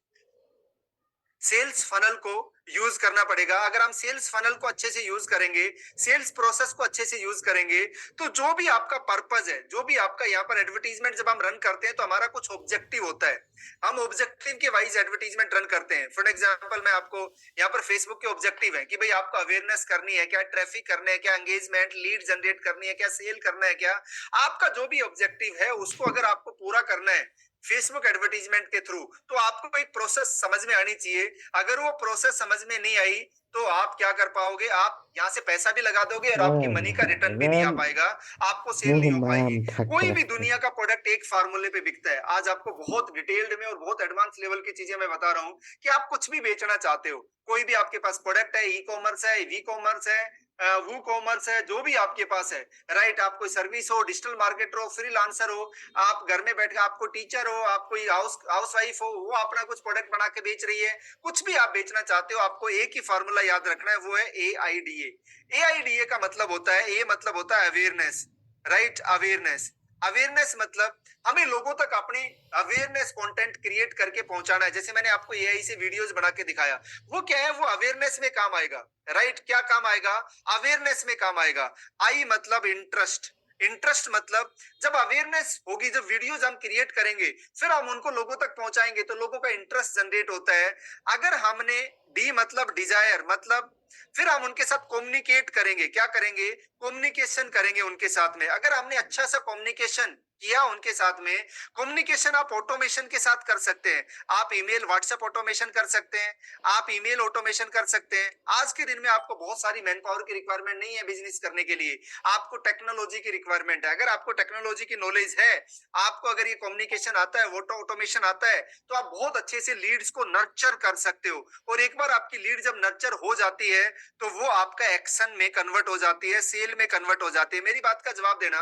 Sales funnel को यूज करना पड़ेगा। अगर हम सेल्स फनल को अच्छे से यूज करेंगे, सेल्स प्रोसेस को अच्छे से यूज करेंगे, तो जो भी आपका पर्पस है, जो भी आपका यहाँ पर एडवर्टीजमेंट जब हम रन करते हैं तो हमारा कुछ ऑब्जेक्टिव होता है, हम ऑब्जेक्टिव के वाइज एडवर्टीजमेंट रन करते हैं। फॉर एग्जांपल मैं आपको यहाँ पर फेसबुक के ऑब्जेक्टिव है कि भाई आपको अवेयरनेस करनी है क्या, ट्रैफिक करना है क्या, एंगेजमेंट लीड जनरेट करनी है क्या, सेल करना है क्या, आपका जो भी ऑब्जेक्टिव है उसको अगर आपको पूरा करना है फेसबुक एडवर्टीजमेंट के थ्रू, तो आपको एक प्रोसेस समझ में आनी चाहिए। अगर वो प्रोसेस समझ में नहीं आई तो आप क्या कर पाओगे? आप यहाँ से पैसा भी लगा दोगे और आपकी मनी का रिटर्न भी नहीं आ पाएगा, आपको सेल नहीं हो पाएगी। कोई भी दुनिया का प्रोडक्ट एक फार्मूले पे बिकता है। आज आपको बहुत डिटेल्ड में और बहुत एडवांस लेवल की चीजें मैं बता रहा हूँ कि आप कुछ भी बेचना चाहते हो, कोई भी आपके पास प्रोडक्ट है, ई कॉमर्स है, वी कॉमर्स है, वो कॉमर्स है, जो भी आपके पास है, राइट? आप कोई सर्विस हो, डिजिटल मार्केटर हो, फ्रीलांसर हो, आप घर में बैठ के, आपको टीचर हो, आप कोई हाउस वाइफ हो, वो अपना कुछ प्रोडक्ट बना के बेच रही है, कुछ भी आप बेचना चाहते हो, आपको एक ही फार्मूला याद रखना है, वो है AIDA। AIDA का मतलब होता है, ए मतलब होता है अवेयरनेस, राइट? अवेयरनेस, अवेयरनेस मतलब हमें लोगों तक अपनी अवेयरनेस कंटेंट क्रिएट करके पहुंचाना है। जैसे मैंने आपको एआई से वीडियोस बना के दिखाया, वो क्या है? वो अवेयरनेस में काम आएगा, राइट? क्या काम आएगा? अवेयरनेस में काम आएगा। आई मतलब इंटरेस्ट, इंटरेस्ट मतलब जब अवेयरनेस होगी, जब वीडियोस हम क्रिएट करेंगे, फिर हम उनको लोगों तक पहुंचाएंगे तो लोगों का इंटरेस्ट जनरेट होता है। अगर हमने डी मतलब डिजायर, मतलब फिर हम उनके साथ कम्युनिकेट करेंगे। क्या करेंगे? कम्युनिकेशन करेंगे उनके साथ में। अगर हमने अच्छा सा कम्युनिकेशन किया उनके साथ में, कम्युनिकेशन आप ऑटोमेशन के साथ कर सकते हैं। आप ईमेल व्हाट्सएप ऑटोमेशन कर सकते हैं, आप ईमेल ऑटोमेशन कर सकते हैं। आज के दिन में आपको बहुत सारी मैन पावर की रिक्वायरमेंट नहीं है बिजनेस करने के लिए, आपको टेक्नोलॉजी की रिक्वायरमेंट है। अगर आपको टेक्नोलॉजी की नॉलेज है, आपको अगर ये कम्युनिकेशन आता है, ऑटोमेशन आता है, तो आप बहुत अच्छे से लीड्स को नर्चर कर सकते हो। और एक बार आपकी लीड जब नर्चर हो जाती है तो वो आपका एक्शन में कन्वर्ट हो जाती है, सेल में कन्वर्ट हो जाती है। मेरी बात का जवाब देना,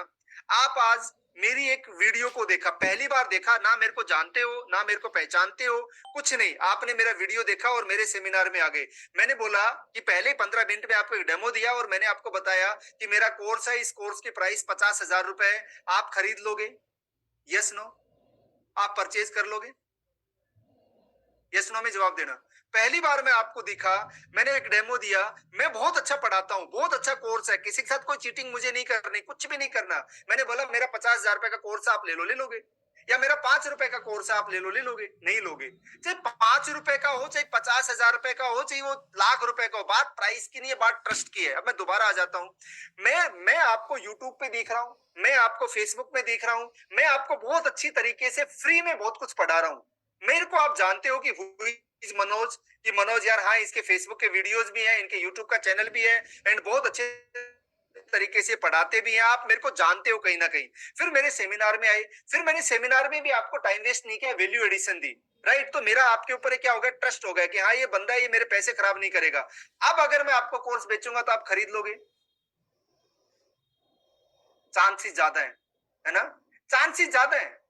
आप आज मेरी एक वीडियो को देखा, पहली बार देखा, ना मेरे को जानते हो ना मेरे को पहचानते हो, कुछ नहीं, आपने मेरा वीडियो देखा और मेरे सेमिनार में आ गए। मैंने बोला कि पहले 15 मिनट में आपको एक डेमो दिया और मैंने आपको बताया कि मेरा कोर्स है, इस कोर्स की प्राइस 50,000 रुपए है, आप खरीद लोगे? Yes no? आप परचेज कर लोगे? यस नो में जवाब देना। पहली बार मैं आपको दिखा, मैंने एक डेमो दिया, मैं बहुत अच्छा पढ़ाता हूँ, बहुत अच्छा कोर्स है, किसी के साथ कोई चीटिंग मुझे नहीं करनी, कुछ भी नहीं करना। मैंने बोला मेरा 50,000 रुपए का कोर्स आप ले लो, ले लोगे? या मेरा 5 रुपए का कोर्स आप ले लो, ले लोगे? नहीं लोगे। चाहे 5 रुपए का हो, चाहे 50,000 रुपए का हो, चाहे वो लाख रुपए का हो, बात प्राइस की नहीं है, बात ट्रस्ट की है। अब मैं दोबारा आ जाता हूँ, मैं आपको यूट्यूब पे देख रहा हूँ, मैं आपको फेसबुक में देख रहा हूँ, मैं आपको बहुत अच्छी तरीके से फ्री में बहुत कुछ पढ़ा रहा हूँ। मेरे को आप जानते हो कि मनोज, कि मनोज यार, हाँ इसके फेसबुक के वीडियोस भी हैं, इनके यूट्यूब का चैनल भी है, एंड बहुत अच्छे तरीके से पढ़ाते भी हैं, आप मेरे को जानते हो कहीं ना कहीं। फिर मेरे सेमिनार में आए, फिर मैंने सेमिनार में भी आपको टाइम वेस्ट नहीं किया, वैल्यू एडिशन दी, राइट? तो मेरा आपके ऊपर क्या हो गया? ट्रस्ट हो गया कि हाँ ये बंदा ये मेरे पैसे खराब नहीं करेगा। अब अगर मैं आपको कोर्स बेचूंगा तो आप खरीद लोगे? चांसेस ज्यादा है ना? चांसेस ज्यादा है,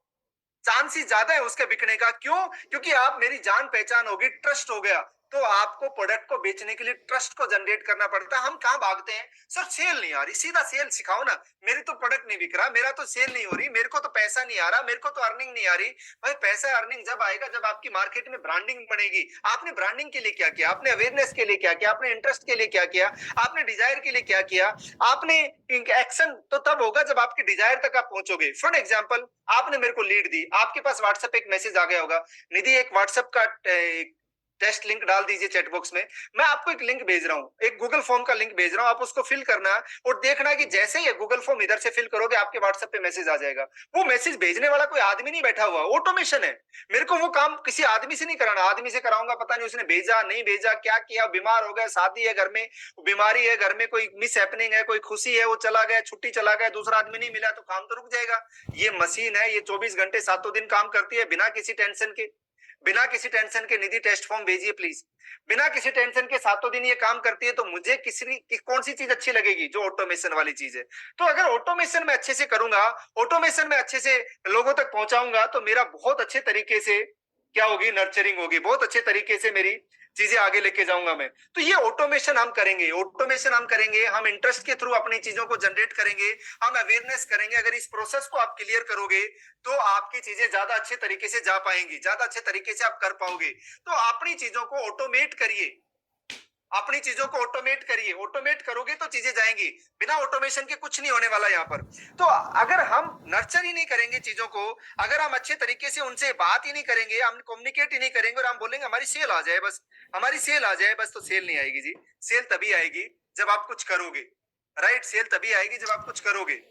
चांसेस ज्यादा है उसके बिकने का। क्यों? क्योंकि आप मेरी जान पहचान होगी, ट्रस्ट हो गया। तो आपको प्रोडक्ट को बेचने के लिए ट्रस्ट को जनरेट करना पड़ता है। हम कहां भागते हैं? सर सेल नहीं आ रही, सीधा सेल सिखाओ ना। मेरी तो प्रोडक्ट नहीं बिक रहा, मेरा तो सेल नहीं हो रही, मेरे को तो पैसा नहीं आ रहा, मेरे को तो अर्निंग नहीं आ रही। भाई पैसा अर्निंग जब आएगा जब आपकी मार्केट में ब्रांडिंग बनेगी। आपने ब्रांडिंग के लिए क्या किया? आपने अवेयरनेस के लिए क्या किया? आपने इंटरेस्ट के लिए क्या किया? आपने डिजायर के लिए क्या किया? आपने एक्शन तो तब होगा जब आपकी डिजायर तक आप पहुंचोगे। फॉर एग्जाम्पल, आपने मेरे को लीड दी, आपके पास व्हाट्सएप एक मैसेज आ गया होगा, निधि एक व्हाट्सएप का टेस्ट लिंक डाल दीजिए चैट बॉक्स में। मैं आपको एक लिंक भेज रहा हूँ, एक गूगल फॉर्म का लिंक भेज रहा हूँ, आप उसको फिल करना और देखना कि जैसे ही गूगल फॉर्म इधर से फिल करोगे आपके व्हाट्सएप पे मैसेज आ जाएगा। वो मैसेज भेजने वाला कोई आदमी नहीं बैठा हुआ, ऑटोमेशन है। मेरे को वो काम किसी आदमी से नहीं कराना, आदमी से कराऊंगा पता नहीं उसने भेजा नहीं भेजा, क्या किया, बीमार हो गया, शादी है घर में, बीमारी है घर में, कोई मिस हैपनिंग है, कोई खुशी है, वो चला गया, छुट्टी चला गया, दूसरा आदमी नहीं मिला तो काम तो रुक जाएगा। ये मशीन है, ये 24 घंटे 7 दिन काम करती है बिना किसी टेंशन के, बिना किसी टेंशन के निधि टेस्ट फॉर्म भेजिए प्लीज। बिना किसी टेंशन के सातों दिन ये काम करती है तो मुझे कौन सी चीज अच्छी लगेगी? जो ऑटोमेशन वाली चीज है। तो अगर ऑटोमेशन में अच्छे से करूंगा, ऑटोमेशन में अच्छे से लोगों तक पहुंचाऊंगा, तो मेरा बहुत अच्छे तरीके से क्या होगी? नर्चरिंग होगी, बहुत अच्छे तरीके से मेरी चीजें आगे लेके जाऊंगा मैं। तो ये ऑटोमेशन हम करेंगे, ऑटोमेशन हम करेंगे, हम इंटरेस्ट के थ्रू अपनी चीजों को जनरेट करेंगे, हम अवेयरनेस करेंगे। अगर इस प्रोसेस को आप क्लियर करोगे तो आपकी चीजें ज्यादा अच्छे तरीके से जा पाएंगी, ज्यादा अच्छे तरीके से आप कर पाओगे। तो अपनी चीजों को ऑटोमेट करिए, अपनी चीजों को ऑटोमेट करिए। ऑटोमेट करोगे तो चीजें जाएंगी, बिना ऑटोमेशन के कुछ नहीं होने वाला यहाँ पर। तो अगर हम नर्चर ही नहीं करेंगे चीजों को, अगर हम अच्छे तरीके से उनसे बात ही नहीं करेंगे, हम कम्युनिकेट ही नहीं करेंगे और हम बोलेंगे हमारी सेल आ जाए बस, हमारी सेल आ जाए बस, तो सेल नहीं आएगी जी। सेल तभी आएगी जब आप कुछ करोगे, राइट? सेल तभी आएगी जब आप कुछ करोगे।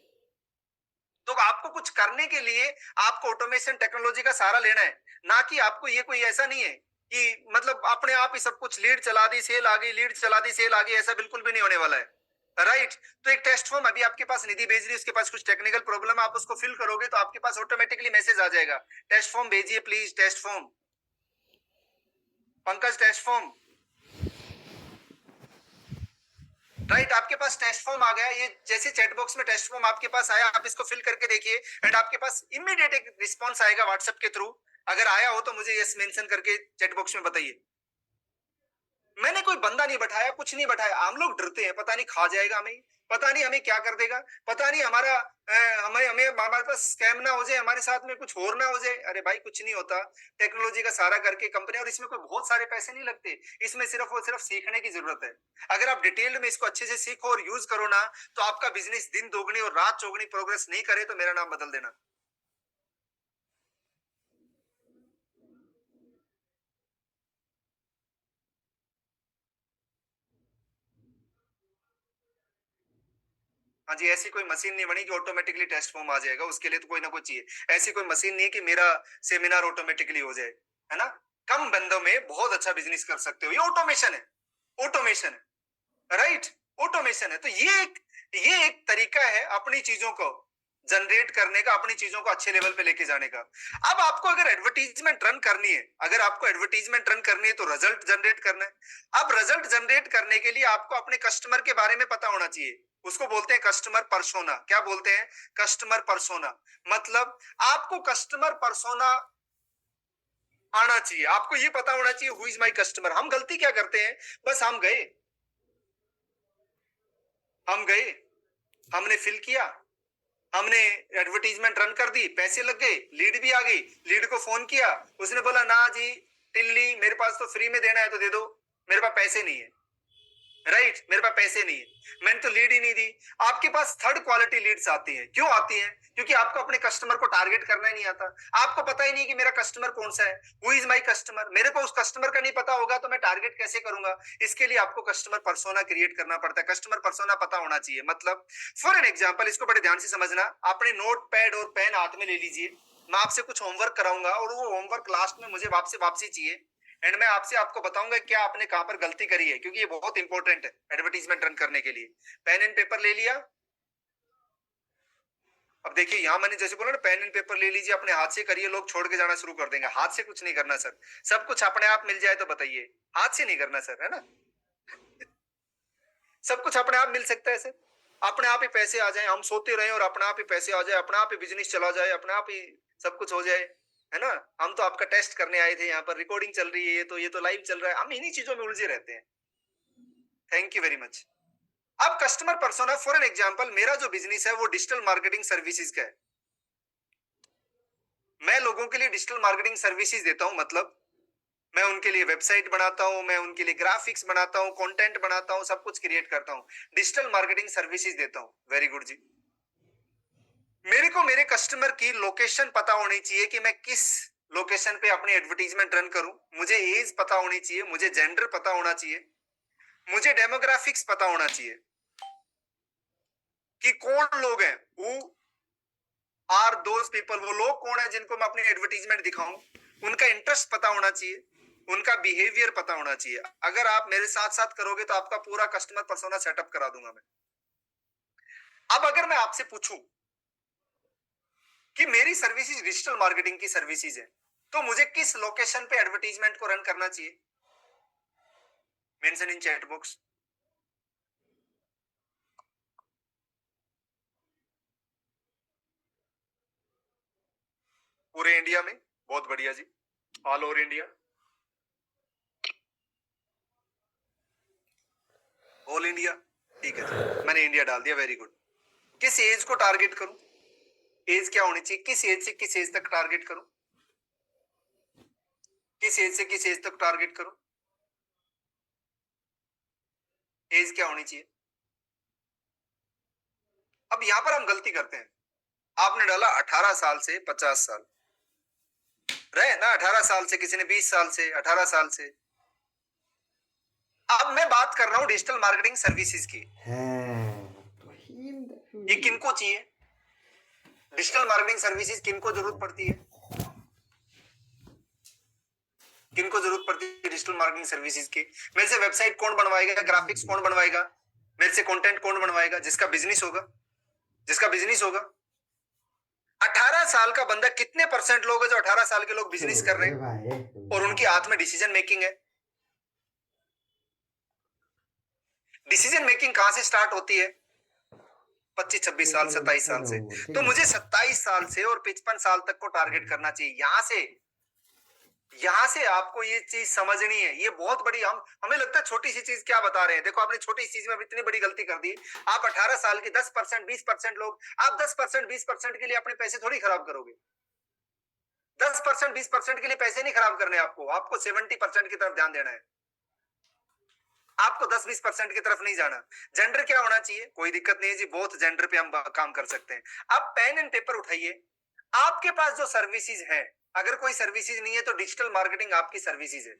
तो आपको कुछ करने के लिए आपको ऑटोमेशन टेक्नोलॉजी का सहारा लेना है, ना कि आपको ये कोई ऐसा नहीं है कि मतलब अपने आप ही सब कुछ लीड चला दी सेल आ गई, लीड चला दी सेल आ गई, ऐसा बिल्कुल भी नहीं होने वाला है, राइट? तो एक टेस्ट फॉर्म अभी आपके पास निधि भेज रही है, उसके पास कुछ टेक्निकल प्रॉब्लम है, आप उसको फिल करोगे तो आपके पास ऑटोमेटिकली मैसेज आ जाएगा, टेस्ट फॉर्म भेजिए please, test form. Pankaj test form, right? आपके पास टेस्ट फॉर्म आ गया। ये जैसे चैट बॉक्स में टेस्ट फॉर्म आपके पास आया, आप इसको फिल करके देखिए एंड आपके पास इमीडिएट एक रिस्पॉन्स आएगा व्हाट्सएप के थ्रू। अगर आया हो तो मुझे यस मेंशन करके चैट बॉक्स में बताइए। मैंने कोई बंदा नहीं बैठाया, कुछ नहीं बैठाया। हम लोग डरते हैं, पता नहीं खा जाएगा हमें, पता नहीं हमें क्या कर देगा, पता नहीं हमारा हमें हमें हमारे पास स्कैम ना हो जाए, हमारे साथ में कुछ और ना हो जाए। अरे भाई कुछ नहीं होता, टेक्नोलॉजी का सहारा करके कंपनी, और इसमें कोई बहुत सारे पैसे नहीं लगते, इसमें सिर्फ और सिर्फ सीखने की जरूरत है। अगर आप डिटेल में इसको अच्छे से सीखो और यूज करो ना, तो आपका बिजनेस दिन दोगुनी और रात चौगुनी प्रोग्रेस नहीं करे तो मेरा नाम बदल देना। हाँ जी, ऐसी कोई मशीन नहीं बनी कि ऑटोमेटिकली टेस्ट फॉर्म आ जाएगा, उसके लिए तो कोई ना कोई चाहिए। ऐसी कोई मशीन नहीं है कि मेरा सेमिनार ऑटोमेटिकली हो जाए, है ना? कम बंदों में बहुत अच्छा बिजनेस कर सकते हो, ये ऑटोमेशन है, ऑटोमेशन है, राइट? ऑटोमेशन है। तो ये एक तरीका है अपनी चीजों को जनरेट करने का, अपनी चीजों को अच्छे लेवल पे लेके जाने का। अब आपको अगर एडवर्टीजमेंट रन करनी है, अगर आपको एडवर्टीजमेंट रन करनी है तो रिजल्ट जनरेट करना है। अब रिजल्ट जनरेट करने के लिए आपको अपने कस्टमर के बारे में पता होना चाहिए, उसको बोलते हैं कस्टमर पर्सोना। क्या बोलते हैं? Customer persona. मतलब आपको कस्टमर पर्सोना आना चाहिए, आपको ये पता होना चाहिए हु इज माई कस्टमर। हम गलती क्या करते हैं? बस हम गए, हमने फिल किया, हमने एडवर्टीजमेंट रन कर दी, पैसे लग गए, लीड भी आ गई, लीड को फोन किया, उसने बोला ना जी टिल्ली मेरे पास तो फ्री में देना है तो दे दो, मेरे पास पैसे नहीं है, राइट? मेरे पास पैसे नहीं है, मैंने तो लीड ही नहीं दी। आपके पास थर्ड क्वालिटी लीड्स आती हैं। क्यों आती हैं? क्योंकि आपको अपने कस्टमर को टारगेट करना ही नहीं आता, आपको पता ही नहीं कि मेरा कस्टमर कौन सा है, हु इज माई कस्टमर। मेरे को उस कस्टमर का नहीं पता होगा तो मैं टारगेट कैसे करूंगा? इसके लिए आपको कस्टमर पर्सोना क्रिएट करना पड़ता है, कस्टमर पर्सोना पता होना चाहिए। मतलब फॉर एन एग्जाम्पल, इसको बड़े ध्यान से समझना, अपने नोट पैड और पेन हाथ में ले लीजिए, मैं आपसे कुछ होमवर्क कराऊंगा और वो होमवर्क लास्ट में मुझे वापसी चाहिए एंड मैं आपको बताऊंगा क्या आपने कहां पर गलती करी है, क्योंकि ये बहुत इंपॉर्टेंट है एडवर्टीजमेंट रन करने के लिए। पेन एंड पेपर ले लिया। अब देखिए यहां मैंने जैसे बोला ना, पेन एंड पेपर ले लीजिए, अपने हाथ से करिए, लोग छोड़ के जाना शुरू कर देंगे। हाथ से कुछ नहीं करना सर, सब कुछ अपने आप मिल जाए तो बताइए, हाथ से नहीं करना सर, है ना? सब कुछ अपने आप मिल सकता है सर, अपने आप ही पैसे आ जाए, हम सोते रहे और अपने आप ही पैसे आ जाए, अपने आप ही बिजनेस चला जाए, अपने आप ही सब कुछ हो जाए, है ना? हम तो आपका टेस्ट करने आए थे, यहाँ पर रिकॉर्डिंग चल रही है, ये तो लाइव चल रहा है, हम इन्हीं चीजों में उलझे रहते हैं। Thank you very much. अब customer persona, for an example, मेरा जो बिजनेस है वो डिजिटल मार्केटिंग सर्विसेज का है। मैं लोगों के लिए डिजिटल मार्केटिंग सर्विसेज देता हूं, मतलब मैं उनके लिए वेबसाइट बनाता हूं, मैं उनके लिए ग्राफिक्स बनाता हूं, कंटेंट बनाता हूं, सब कुछ क्रिएट करता हूं, डिजिटल मार्केटिंग सर्विसेज देता हूं। वेरी गुड जी। मेरे को मेरे कस्टमर की लोकेशन पता होनी चाहिए कि मैं किस लोकेशन पे अपनी एडवर्टीजमेंट रन करूं, मुझे एज पता होनी चाहिए, मुझे जेंडर पता होना चाहिए, मुझे डेमोग्राफिक्स पता होना चाहिए कि कौन लोग हैं, हु आर दोज पीपल, वो लोग कौन है जिनको मैं अपनी एडवर्टीजमेंट दिखाऊं, उनका इंटरेस्ट पता होना चाहिए, उनका बिहेवियर पता होना चाहिए। अगर आप मेरे साथ साथ करोगे तो आपका पूरा कस्टमर पर्सोना सेटअप करा दूंगा मैं। अब अगर मैं आपसे पूछूं कि मेरी सर्विसेज डिजिटल मार्केटिंग की सर्विसेज है, तो मुझे किस लोकेशन पे एडवर्टीजमेंट को रन करना चाहिए? Mention in chat box. पूरे इंडिया में, बहुत बढ़िया जी, all over India, all India, ठीक है जी, मैंने इंडिया डाल दिया, वेरी गुड। किस एज को टारगेट करूं? एज क्या होनी चाहिए? किस एज से किस एज तक टारगेट करूं? किस एज से किस एज तक टारगेट करूं? एज क्या होनी चाहिए? अब यहां पर हम गलती करते हैं। आपने डाला 18 साल से 50 साल, रहे ना, 18 साल से, किसी ने 20 साल से, 18 साल से। अब मैं बात कर रहा हूं डिजिटल मार्केटिंग सर्विसेज की। ये किनको चाहिए? डिजिटल मार्केटिंग सर्विसेज किनको जरूरत पड़ती है? किनको जरूरत पड़ती है डिजिटल मार्केटिंग सर्विसेज की? मेरे से वेबसाइट कौन बनवाएगा? ग्राफिक्स कौन बनवाएगा? मेरे से कंटेंट कौन बनवाएगा? जिसका बिजनेस होगा, जिसका बिजनेस होगा। 18 साल का बंदा, कितने परसेंट लोग हैं जो 18 साल के लोग बिजनेस कर रहे हैं और उनके हाथ में डिसीजन मेकिंग है? डिसीजन मेकिंग कहां से स्टार्ट होती है? 25, 26 साल, 27 साल से। तो मुझे 27 साल से और 55 साल तक को टारगेट करना चाहिए। यहां से आपको ये चीज समझनी है। ये बहुत बड़ी, हमें लगता है छोटी सी चीज, क्या बता रहे हैं। देखो, आपने छोटी सी चीज में इतनी बड़ी गलती कर दी। आप 18 साल के 10%, 20% लोग, आप 10%, 20% के लिए अपने पैसे थोड़ी खराब करोगे। 10%, 20% के लिए पैसे नहीं खराब करने आपको 70% की तरफ ध्यान देना है। आपको 10-20% की तरफ नहीं जाना। जेंडर क्या होना चाहिए? कोई दिक्कत नहीं है जी, बहुत जेंडर पे हम काम कर सकते हैं। आप पेन एंड पेपर उठाइए। आपके पास जो सर्विसेज है, अगर कोई सर्विसेज नहीं है तो डिजिटल मार्केटिंग आपकी सर्विसेज है,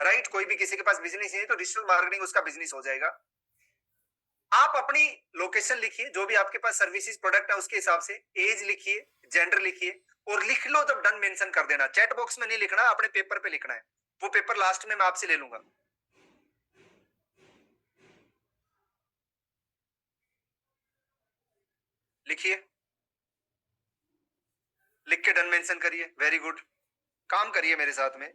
राइट? कोई भी किसी के पास बिजनेस नहीं है तो डिजिटल मार्केटिंग उसका बिजनेस हो जाएगा। आप अपनी लोकेशन लिखिए, जो भी आपके पास सर्विसेज प्रोडक्ट है उसके हिसाब से, एज लिखिए, जेंडर लिखिए और लिख लो। जब डन मेंशन कर देना। चैट बॉक्स में नहीं लिखना, अपने पेपर पे लिखना है। वो पेपर लास्ट में मैं आपसे ले लूंगा। लिखिए, लिख के डन मेंशन करिए, वेरी गुड। काम करिए मेरे साथ में।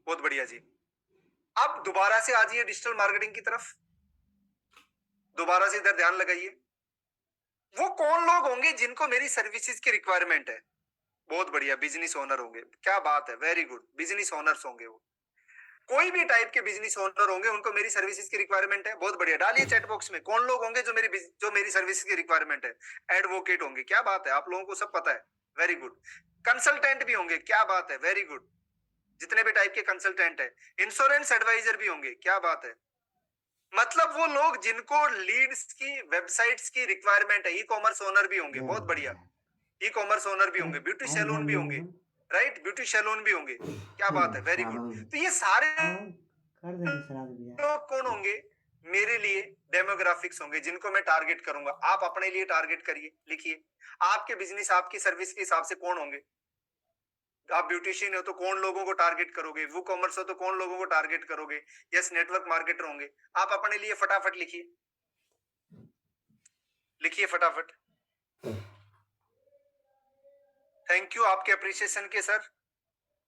बहुत बढ़िया जी। अब दोबारा से आ जाइए डिजिटल मार्केटिंग की तरफ, दोबारा से इधर ध्यान लगाइए। वो कौन लोग होंगे जिनको मेरी सर्विसेज की रिक्वायरमेंट है? बहुत बढ़िया, बिजनेस ओनर होंगे। क्या बात है, वेरी गुड, बिजनेस ओनर्स होंगे। वो कोई भी टाइप के बिजनेस ओनर होंगे, उनको मेरी सर्विसेज की रिक्वायरमेंट है। बहुत बढ़िया, डालिए चैट बॉक्स में कौन लोग होंगे जो मेरी सर्विसेज की रिक्वायरमेंट है। एडवोकेट होंगे, क्या बात है, आप लोगों को सब पता है, वेरी गुड। कंसल्टेंट भी होंगे, क्या बात है, वेरी गुड। जितने भी टाइप के कंसल्टेंट है। इंश्योरेंस एडवाइजर भी होंगे, क्या बात है। मतलब वो लोग जिनको लीड्स की, वेबसाइट्स की रिक्वायरमेंट है। ई कॉमर्स ओनर भी होंगे, बहुत बढ़िया, ई कॉमर्स ओनर भी होंगे। ब्यूटी सैलून भी होंगे, राइट, ब्यूटी सैलून भी होंगे, क्या बात है, वेरी गुड। तो ये सारे लोग कौन होंगे? मेरे लिए डेमोग्राफिक्स होंगे, जिनको मैं टारगेट करूंगा। आप अपने लिए टारगेट करिए, लिखिए। आपके बिजनेस, आपकी सर्विस के हिसाब से कौन होंगे? आप ब्यूटिशियन हो तो कौन लोगों को टारगेट करोगे? वो कॉमर्स हो तो कौन लोगों को टारगेट करोगे? यस, नेटवर्क मार्केटर होंगे। आप अपने लिए फटाफट लिखिए, लिखिए फटाफट। थैंक यू आपके अप्रिसिएशन के सर।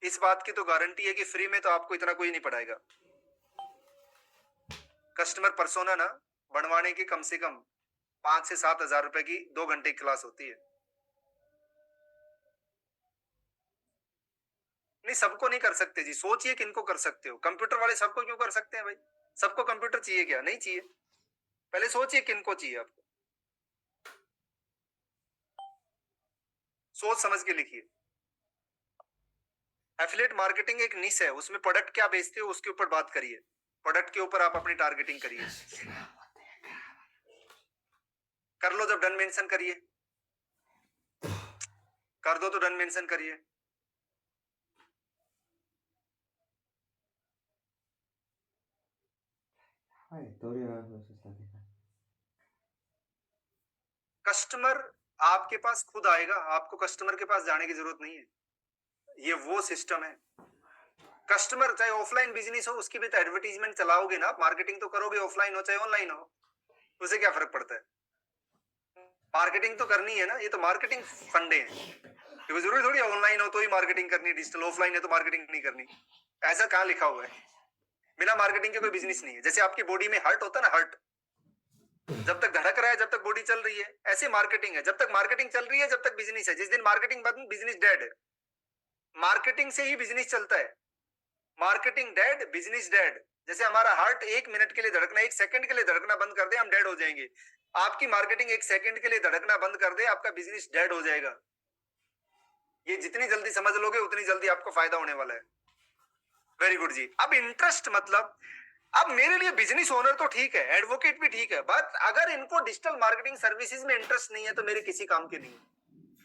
इस बात की तो गारंटी है कि फ्री में तो आपको इतना कोई नहीं पढ़ाएगा। कस्टमर पर्सोना ना बनवाने की कम से कम 5 से 7 हजार रुपए की 2 घंटे की क्लास होती है। नहीं, सबको नहीं कर सकते जी। सोचिए किनको कर सकते हो। कंप्यूटर वाले सबको क्यों कर सकते हैं भाई? सबको कंप्यूटर चाहिए क्या? नहीं चाहिए। पहले सोचिए किनको चाहिए आपको, सोच समझ के लिखिए। एफिलिएट मार्केटिंग एक निश है, उसमें प्रोडक्ट क्या बेचते हो उसके ऊपर बात करिए। प्रोडक्ट के ऊपर आप अपनी टारगेटिंग करिए। कर लो, जब डन मेंशन करिए, कर दो तो डन मेंशन करिए। कस्टमर आपके पास खुद आएगा, आपको कस्टमर के पास जाने की जरूरत नहीं है। ये वो सिस्टम है, कस्टमर चाहे ऑफलाइन बिजनेस हो उसकी भी तो एडवर्टीजमेंट चलाओगे ना, मार्केटिंग तो करोगे, ऑफलाइन हो चाहे ऑनलाइन हो, उसे क्या फर्क पड़ता है? मार्केटिंग तो करनी है ना, ये तो मार्केटिंग फंडे हैं। क्योंकि जरूरी थोड़ी ऑनलाइन हो तो ही मार्केटिंग करनी है, डिजिटल ऑफलाइन है तो मार्केटिंग नहीं करनी, ऐसा कहाँ लिखा हुआ है? बिना मार्केटिंग के कोई बिजनेस नहीं है। जैसे आपकी बॉडी में हार्ट होता है ना, हार्ट जब तक धड़क रहा है, जब तक बॉडी चल रही है, ऐसे मार्केटिंग है, जब तक मार्केटिंग चल रही है जब तक बिजनेस है। जिस दिन मार्केटिंग बंद, बिजनेस डेड है। मार्केटिंग से ही बिजनेस चलता है। Marketing dead, business dead. जैसे हमारा हार्ट 1 मिनट के लिए धड़कना, 1 सेकंड के लिए धड़कना बंद कर दे, हम डेड हो जाएंगे। आपकी मार्केटिंग 1 सेकंड के लिए धड़कना बंद कर दे, आपका बिजनेस डेड हो जाएगा। ये जितनी जल्दी समझ लोगे उतनी जल्दी आपको फायदा होने वाला है। वेरी गुड जी। अब इंटरेस्ट मतलब, अब मेरे लिए बिजनेस ओनर तो ठीक है, एडवोकेट भी ठीक है, बट अगर इनको डिजिटल मार्केटिंग सर्विसेज में इंटरेस्ट नहीं है तो मेरे किसी काम के नहीं है।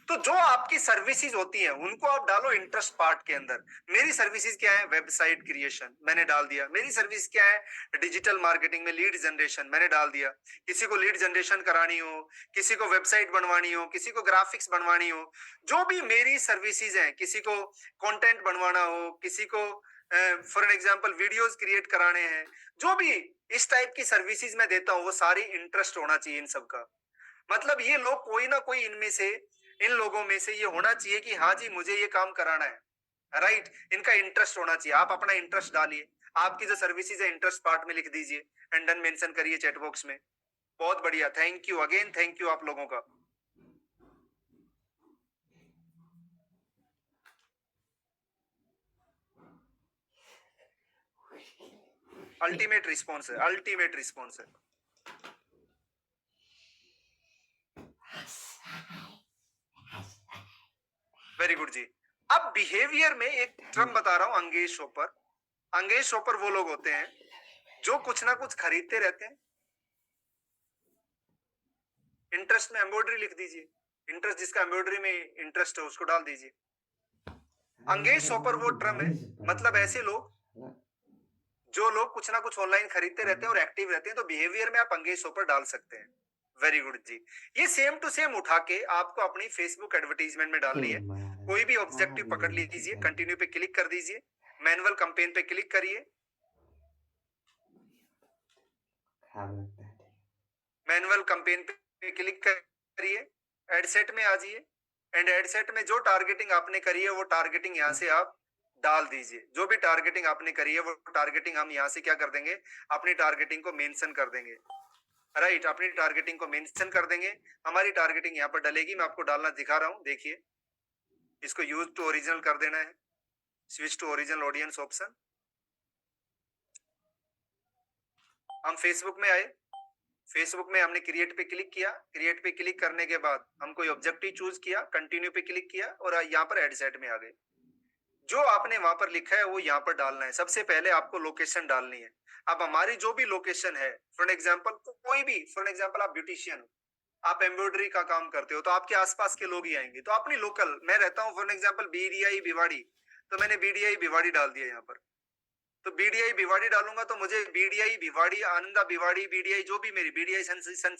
तो जो आपकी सर्विसेज होती हैं उनको आप डालो इंटरेस्ट पार्ट के अंदर। मेरी सर्विसेज क्या है? वेबसाइट क्रिएशन, मैंने डाल दिया। मेरी सर्विस क्या है? डिजिटल मार्केटिंग में लीड जनरेशन, मैंने डाल दिया। किसी को लीड जनरेशन करानी हो, किसी को वेबसाइट बनवानी हो, किसी को ग्राफिक्स बनवानी हो, जो भी मेरी सर्विसेज हैं, किसी को कंटेंट बनवाना हो, किसी को for an example videos create कराने हैं, जो भी इस टाइप की सर्विसेज मैं देता हूँ वो सारी इंटरेस्ट होना चाहिए इन सब का। मतलब ये लोग कोई ना कोई इनमें से, इन लोगों में से ये होना चाहिए कि हाँ जी मुझे ये काम कराना है, राइट। इनका इंटरेस्ट होना चाहिए। आप अपना इंटरेस्ट डालिए, आपकी जो सर्विसेज है इंटरेस्ट पार्ट में लिख दीजिए एंड देन मेंशन करिए चैट बॉक्स में। बहुत बढ़िया, thank you again, thank you आप लोगों का। अल्टीमेट रिस्पॉन्स है, अल्टीमेट रिस्पॉन्स है। वेरी गुड जी। अब बिहेवियर में एक टर्म बता रहा हूं, अंगेज शॉपर। अंगेज शॉपर वो लोग होते हैं जो कुछ ना कुछ खरीदते रहते हैं। इंटरेस्ट में एम्ब्रॉयडरी लिख दीजिए, इंटरेस्ट जिसका एम्ब्रॉयडरी में इंटरेस्ट है उसको डाल दीजिए। अंगेज शॉपर वो टर्म है, मतलब ऐसे लोग जो लोग कुछ ना कुछ ऑनलाइन खरीदते रहते हैं और एक्टिव रहते हैं, तो बिहेवियर में आप अंगेज शॉपर डाल सकते हैं। वेरी गुड जी। ये सेम टू सेम उठा के आपको अपनी फेसबुक एडवर्टीजमेंट में डालनी है। कोई भी ऑब्जेक्टिव पकड़ लीजिए, कंटिन्यू पे क्लिक कर दीजिए, मैनुअल कैंपेन पे क्लिक करिए, मैनुअल कैंपेन पे क्लिक करिए, एडसेट में आ जाइए एंड एडसेट में जो टारगेटिंग आपने करी है वो टारगेटिंग यहाँ से आप डाल दीजिए। जो भी टारगेटिंग आपने करी है वो टारगेटिंग हम यहाँ से क्या कर देंगे, अपनी टारगेटिंग को मेंशन कर देंगे, राइट। अपनी टारगेटिंग को मेंशन कर देंगे। हमारी टारगेटिंग यहाँ पर डलेगी, मैं आपको डालना दिखा रहा हूँ, देखिए। इसको यूज टू ओरिजिनल कर देना है, switch to original audience option. हम फेसबुक में आए, फेसबुक में हमने क्रिएट पे क्लिक किया, क्रिएट पे क्लिक करने के बाद हम कोई ऑब्जेक्टिव चूज किया, कंटिन्यू पे क्लिक किया और यहाँ पर एडसेट में आ गए। जो आपने वहां पर लिखा है वो यहाँ पर डालना है। सबसे पहले आपको लोकेशन डालनी है। अब हमारी जो भी लोकेशन है, फॉर एग्जांपल कोई भी, फॉर एग्जांपल आप ब्यूटिशियन हो, आप एम्ब्रॉयडरी का काम करते हो, तो आपके आसपास के लोग ही आएंगे। तो अपनी लोकल, मैं रहता हूँ फॉर एग्जांपल बीडीआई भिवाड़ी, तो मैंने बीडीआई भिवाड़ी डाल दिया यहाँ पर। तो बीडीआई भिवाड़ी डालूंगा तो मुझे बीडीआई भिवाड़ी, आनंदा भिवाड़ी, बीडीआई जो भी मेरी बीडीआई सनशाइन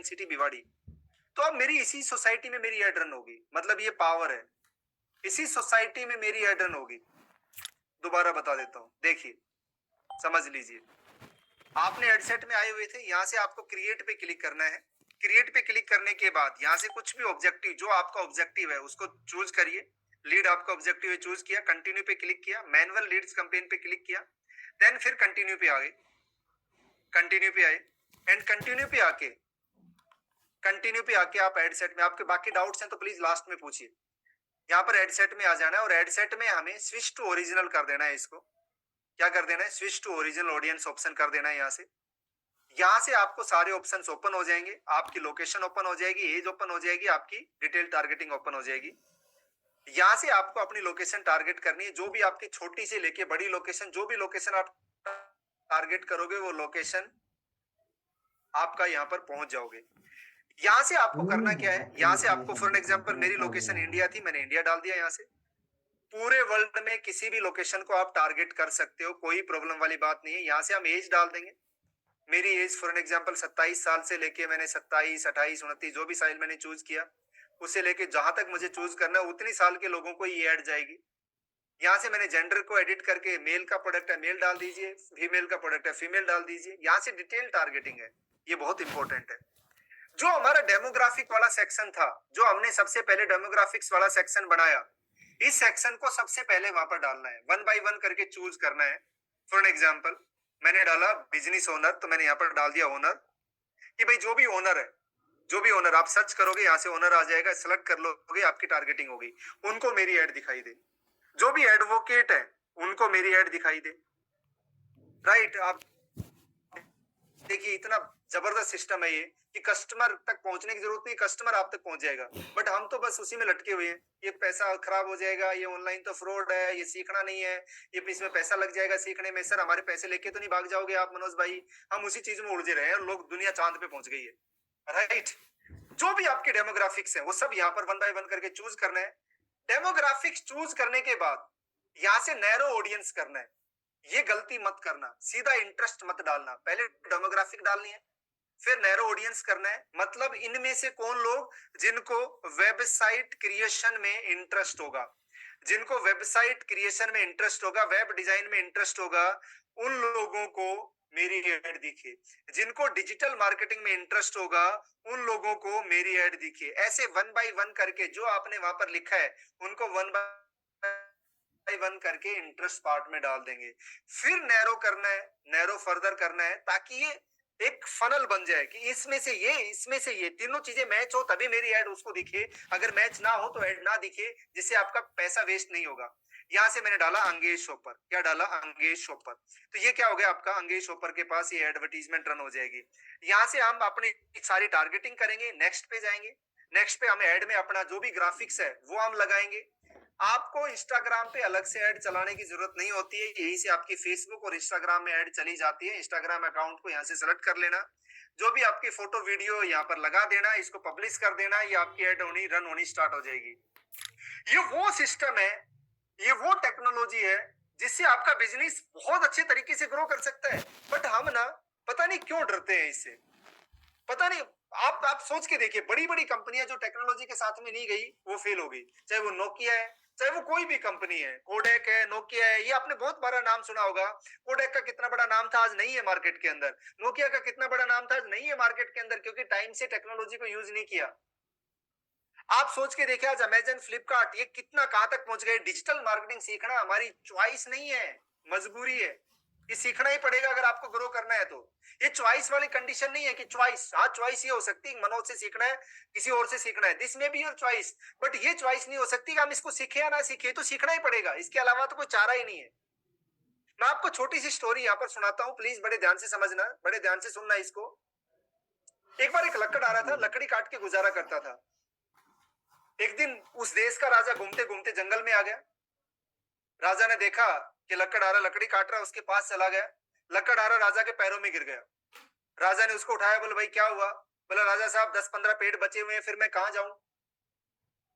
सिटी भिवाड़ी, तो अब मेरी इसी सोसाइटी में मेरी एड रन होगी। मतलब ये पावर है, इसी सोसाइटी में मेरी एड रन होगी। दोबारा बता देता हूँ, देखिए समझ लीजिए। आपने एडसेट में आए हुए थे, यहाँ से आपको क्रिएट पे क्लिक करना है। क्रिएट पे क्लिक करने के बाद यहाँ से कुछ भी ऑब्जेक्टिव, जो आपका ऑब्जेक्टिव है उसको चूज करिए। लीड आपका ऑब्जेक्टिव है, चूज किया, कंटिन्यू पे क्लिक किया, मैनुअल लीड्स कैंपेन पे क्लिक किया, देन फिर कंटिन्यू पे आ गए, कंटिन्यू पे आए एंड कंटिन्यू पे आके आप एडसेट में, आपके बाकी डाउट्स हैं तो प्लीज लास्ट में पूछिए। यहाँ पर एडसेट में आ जाना है और एडसेट में हमें स्विच टू ओरिजिनल कर देना है। इसको क्या कर देना है, switch to original audience option कर देना है। यहाँ से आपको सारे ऑप्शंस ओपन हो जाएंगे, आपकी लोकेशन ओपन हो जाएगी, एज ओपन हो जाएगी, आपकी डिटेल टारगेटिंग ओपन हो जाएगी। यहाँ से आपको अपनी लोकेशन टारगेट करनी है, जो भी आपकी छोटी से लेके बड़ी लोकेशन, जो भी लोकेशन आप टारगेट करोगे वो लोकेशन आपका यहाँ पर पहुंच जाओगे। यहाँ से आपको करना क्या है, यहाँ से आपको फॉर एग्जांपल मेरी लोकेशन इंडिया थी, मैंने इंडिया डाल दिया। यहाँ से पूरे वर्ल्ड में किसी भी लोकेशन को आप टारगेट कर सकते हो, कोई प्रॉब्लम वाली बात नहीं है। यहाँ से हम एज डाल देंगे। मेरी एज फॉर एग्जांपल 27 साल से लेके, मैंने 27, 28, 29 जो भी साल मैंने चूज किया, उससे लेके जहां तक मुझे चूज करना है उतनी साल के लोगों को ये ऐड जाएगी। यहाँ से मैंने जेंडर को एडिट करके मेल का प्रोडक्ट है मेल डाल दीजिए, फीमेल का प्रोडक्ट है फीमेल डाल दीजिए। यहाँ से डिटेल टारगेटिंग है, ये बहुत इंपॉर्टेंट है। जो हमारा डेमोग्राफिक वाला सेक्शन था, जो हमने सबसे पहले डेमोग्राफिक्स वाला सेक्शन बनाया, इस सेक्शन को सबसे पहले वहां पर डालना है, 1 बाय 1 करके चूज करना है। फॉर एग्जाम्पल मैंने डाला बिजनेस ओनर, तो मैंने यहाँ पर डाल दिया ओनर, कि भाई जो भी ओनर है, जो भी ओनर आप सर्च करोगे यहाँ से ओनर आ जाएगा, सेलेक्ट कर लोगे, आपकी टारगेटिंग होगी, उनको मेरी ऐड दिखाई दे। जो भी एडवोकेट है उनको मेरी ऐड दिखाई दे। राइट, आप देखिए इतना जबरदस्त सिस्टम है ये कि कस्टमर तक पहुंचने की जरूरत नहीं, कस्टमर आप तक पहुंच जाएगा। बट हम तो बस उसी में लटके हुए हैं, ये पैसा खराब हो जाएगा, ये ऑनलाइन तो फ्रॉड है, ये सीखना नहीं है, ये इसमें पैसा लग जाएगा सीखने में। सर हमारे पैसे लेके तो नहीं भाग जाओगे आप मनोज भाई? हम उसी चीज में उलझे रहे हैं, लोग दुनिया चांद पे पहुंच गई है। राइट, जो भी आपके डेमोग्राफिक्स है वो सब यहाँ पर 1 बाय 1 करके चूज करना है। डेमोग्राफिक्स चूज करने के बाद यहाँ से नैरो ऑडियंस करना है। ये गलती मत करना, सीधा इंटरेस्ट मत डालना, पहले डेमोग्राफिक डालनी है फिर नैरो ऑडियंस करना है। मतलब इनमें से कौन लोग जिनको वेबसाइट क्रिएशन में इंटरेस्ट होगा, जिनको वेबसाइट क्रिएशन में इंटरेस्ट होगा, वेब डिजाइन में इंटरेस्ट होगा, उन लोगों को मेरी ऐड दिखे। जिनको डिजिटल मार्केटिंग में इंटरेस्ट होगा उन लोगों को मेरी ऐड दिखे। ऐसे 1 बाय 1 करके जो आपने वहां पर लिखा है उनको 1 बाय 1 करके इंटरेस्ट पार्ट में डाल देंगे। फिर नैरो करना है, नैरो फर्दर करना है, ताकि ये एक फनल बन जाए कि इसमें से ये तीनों चीजें मैच हो तभी मेरी ऐड उसको दिखे, अगर मैच ना हो तो ऐड ना दिखे, जिससे आपका पैसा वेस्ट नहीं होगा। यहां से मैंने डाला अंगेज शॉपर, क्या डाला? अंगेज शॉपर। तो ये क्या हो गया आपका? अंगेज शॉपर के पास ये एडवर्टीजमेंट रन हो जाएगी। यहां से हम अपनी सारी टारगेटिंग करेंगे, नेक्स्ट पे जाएंगे, नेक्स्ट पे हमें ऐड में अपना जो भी ग्राफिक्स है वो हम लगाएंगे। आपको इंस्टाग्राम पे अलग से ऐड चलाने की जरूरत नहीं होती है, यही से आपकी फेसबुक और इंस्टाग्राम में ऐड चली जाती है। इंस्टाग्राम अकाउंट को यहाँ से सेलेक्ट कर लेना, जो भी आपकी फोटो वीडियो यहाँ पर लगा देना, इसको पब्लिश कर देना, ये आपकी ऐड रन होनी स्टार्ट हो जाएगी। ये वो सिस्टम है, ये वो टेक्नोलॉजी है जिससे आपका बिजनेस बहुत अच्छे तरीके से ग्रो कर सकता है। बट हम ना पता नहीं क्यों डरते हैं इससे, पता नहीं। आप सोच के देखिए, बड़ी बड़ी कंपनियां जो टेक्नोलॉजी के साथ में नहीं गई वो फेल हो गई, चाहे वो नोकिया है, चाहे वो कोई भी कंपनी है, कोडेक है, नोकिया है, ये आपने बहुत बड़ा नाम सुना होगा। कोडेक का कितना बड़ा नाम था, आज नहीं है मार्केट के अंदर। नोकिया का कितना बड़ा नाम था, आज नहीं है मार्केट के अंदर, क्योंकि टाइम से टेक्नोलॉजी को यूज नहीं किया। आप सोच के देखिए, आज अमेजन, फ्लिपकार्ट, ये कितना कहां तक पहुंच गए। डिजिटल मार्केटिंग सीखना हमारी चॉइस नहीं है, मजबूरी है। ये सीखना ही पड़ेगा अगर आपको ग्रो करना है तो। ये चॉइस वाली कंडीशन नहीं है कि चॉइस, हाँ चॉइस ये हो सकती है मनोज से सीखना है, किसी और से सीखना है, दिस में बी योर चॉइस। बट ये चॉइस नहीं हो सकती कि हम इसको सीखे या ना सीखे, तो सीखना ही पड़ेगा, इसके अलावा तो कोई चारा ही नहीं है। मैं आपको छोटी सी स्टोरी यहाँ पर सुनाता हूँ, प्लीज बड़े ध्यान से समझना, बड़े ध्यान से सुनना इसको। एक बार एक लकड़ आ रहा था, लकड़ी काट के गुजारा करता था। एक दिन उस देश का राजा घूमते घूमते जंगल में आ गया। राजा ने देखा कि लकड़ आ रहा, लकड़ी काट रहा, उसके पास चला गया। लकड़ आ रहा, राजा के पैरों में गिर गया। राजा ने उसको उठाया, बोले भाई क्या हुआ? बोला राजा साहब 10-15 पेड़ बचे हुए हैं, फिर मैं कहां जाऊं,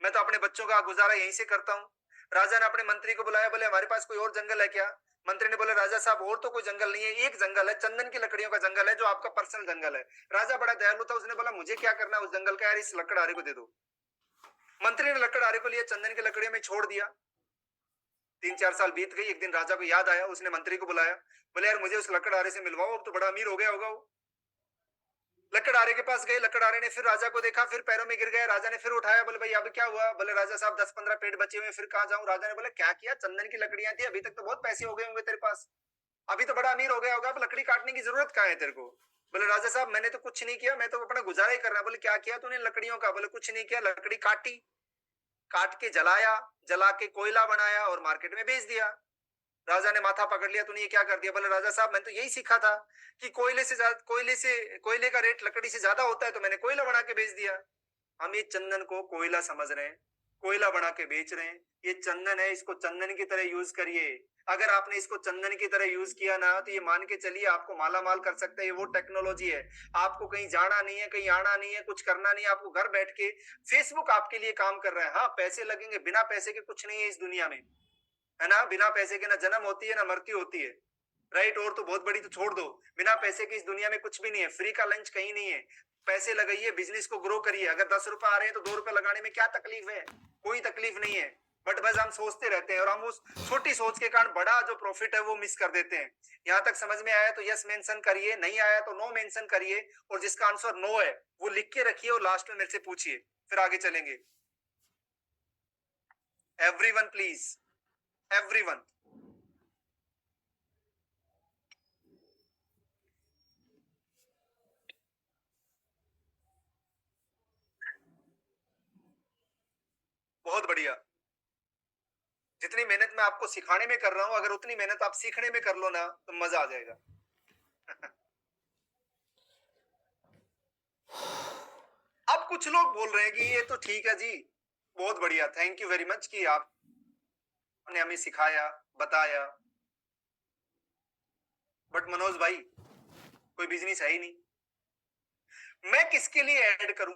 मैं तो अपने बच्चों का गुजारा यहीं से करता हूं। राजा ने अपने मंत्री को बुलाया, बोले हमारे पास कोई और जंगल है क्या? मंत्री ने बोला राजा साहब और तो कोई जंगल नहीं है, एक जंगल है, चंदन की लकड़ियों का जंगल है, जो आपका पर्सनल जंगल है। राजा बड़ा दयालु था, उसने बोला मुझे क्या करना है उस जंगल का, यार इस लकड़हारे को दे दो। मंत्री ने लकड़हारे को लिया, चंदन की लकड़ियों में छोड़ दिया। 3-4 साल बीत गई। एक दिन राजा को याद आया, उसने मंत्री को बुलाया, बोले यार मुझे उस लकड़हारे से मिलवाओ, अब तो बड़ा अमीर हो गया होगा वो। लकड़हारे के पास गए, लकड़हारे ने फिर राजा को देखा, फिर पैरों में गिर गया। राजा ने फिर उठाया, बोले भाई अब क्या हुआ? बोले राजा साहब 10-15 पेड़ बचे हुए, फिर कहां जाऊं? राजा ने बोला क्या किया, चंदन की लकड़ियां थी, अभी तक तो बहुत पैसे हो गए होंगे तेरे पास, अभी तो बड़ा अमीर हो गया होगा, अब लकड़ी काटने की जरूरत कहाँ है तेरे को? बोले राजा साहब मैंने तो कुछ नहीं किया, मैं तो अपना गुजारा ही कर रहा। बोले क्या किया तूने लकड़ियों का? बोले कुछ नहीं किया, लकड़ी काटी, काट के जलाया, जला के कोयला बनाया और मार्केट में बेच दिया। राजा ने माथा पकड़ लिया, तूने ये क्या कर दिया? बोले राजा साहब मैंने तो यही सीखा था कि कोयले का रेट लकड़ी से ज्यादा होता है, तो मैंने कोयला बना के बेच दिया। हम ये चंदन को कोयला समझ रहे हैं, कोयला बना के बेच रहे हैं। ये चंदन है, इसको चंदन की तरह यूज करिए। अगर आपने इसको चंदन की तरह यूज किया ना, तो ये मान के चलिए आपको माला माल कर सकता है। ये वो टेक्नोलॉजी है, आपको कहीं जाना नहीं है, कहीं आना नहीं है, कुछ करना नहीं है, आपको घर बैठ के फेसबुक आपके लिए काम कर रहा है। हाँ पैसे लगेंगे, बिना पैसे के कुछ नहीं है इस दुनिया में, है ना। बिना पैसे के ना जन्म होती है ना मृत्यु होती है, राइट। और तो बहुत बड़ी तो छोड़ दो, बिना पैसे के इस दुनिया में कुछ भी नहीं है, फ्री का लंच कहीं नहीं है। पैसे लगाइए, बिजनेस को ग्रो करिए। अगर 10 रुपए आ रहे हैं तो 2 रुपए लगाने में क्या तकलीफ है? कोई तकलीफ नहीं है। बट बस हम सोचते रहते हैं और हम उस छोटी सोच के कारण बड़ा जो प्रॉफिट है वो मिस कर देते हैं। यहाँ तक समझ में आया तो यस मेंशन करिए, नहीं आया तो नो मेंशन करिए, और जिसका आंसर नो है वो लिख के रखिए और लास्ट में मेरे से पूछिए, फिर आगे चलेंगे। Everyone please, everyone. बहुत बढ़िया। जितनी मेहनत मैं आपको सिखाने में कर रहा हूं, अगर उतनी मेहनत आप सीखने में कर लो ना तो मजा आ जाएगा। अब कुछ लोग बोल रहे हैं कि ये तो ठीक है जी, बहुत बढ़िया, थैंक यू वेरी मच कि आपने हमें सिखाया, बताया, बट मनोज भाई कोई बिजनेस है ही नहीं। मैं किसके लिए ऐड करूं?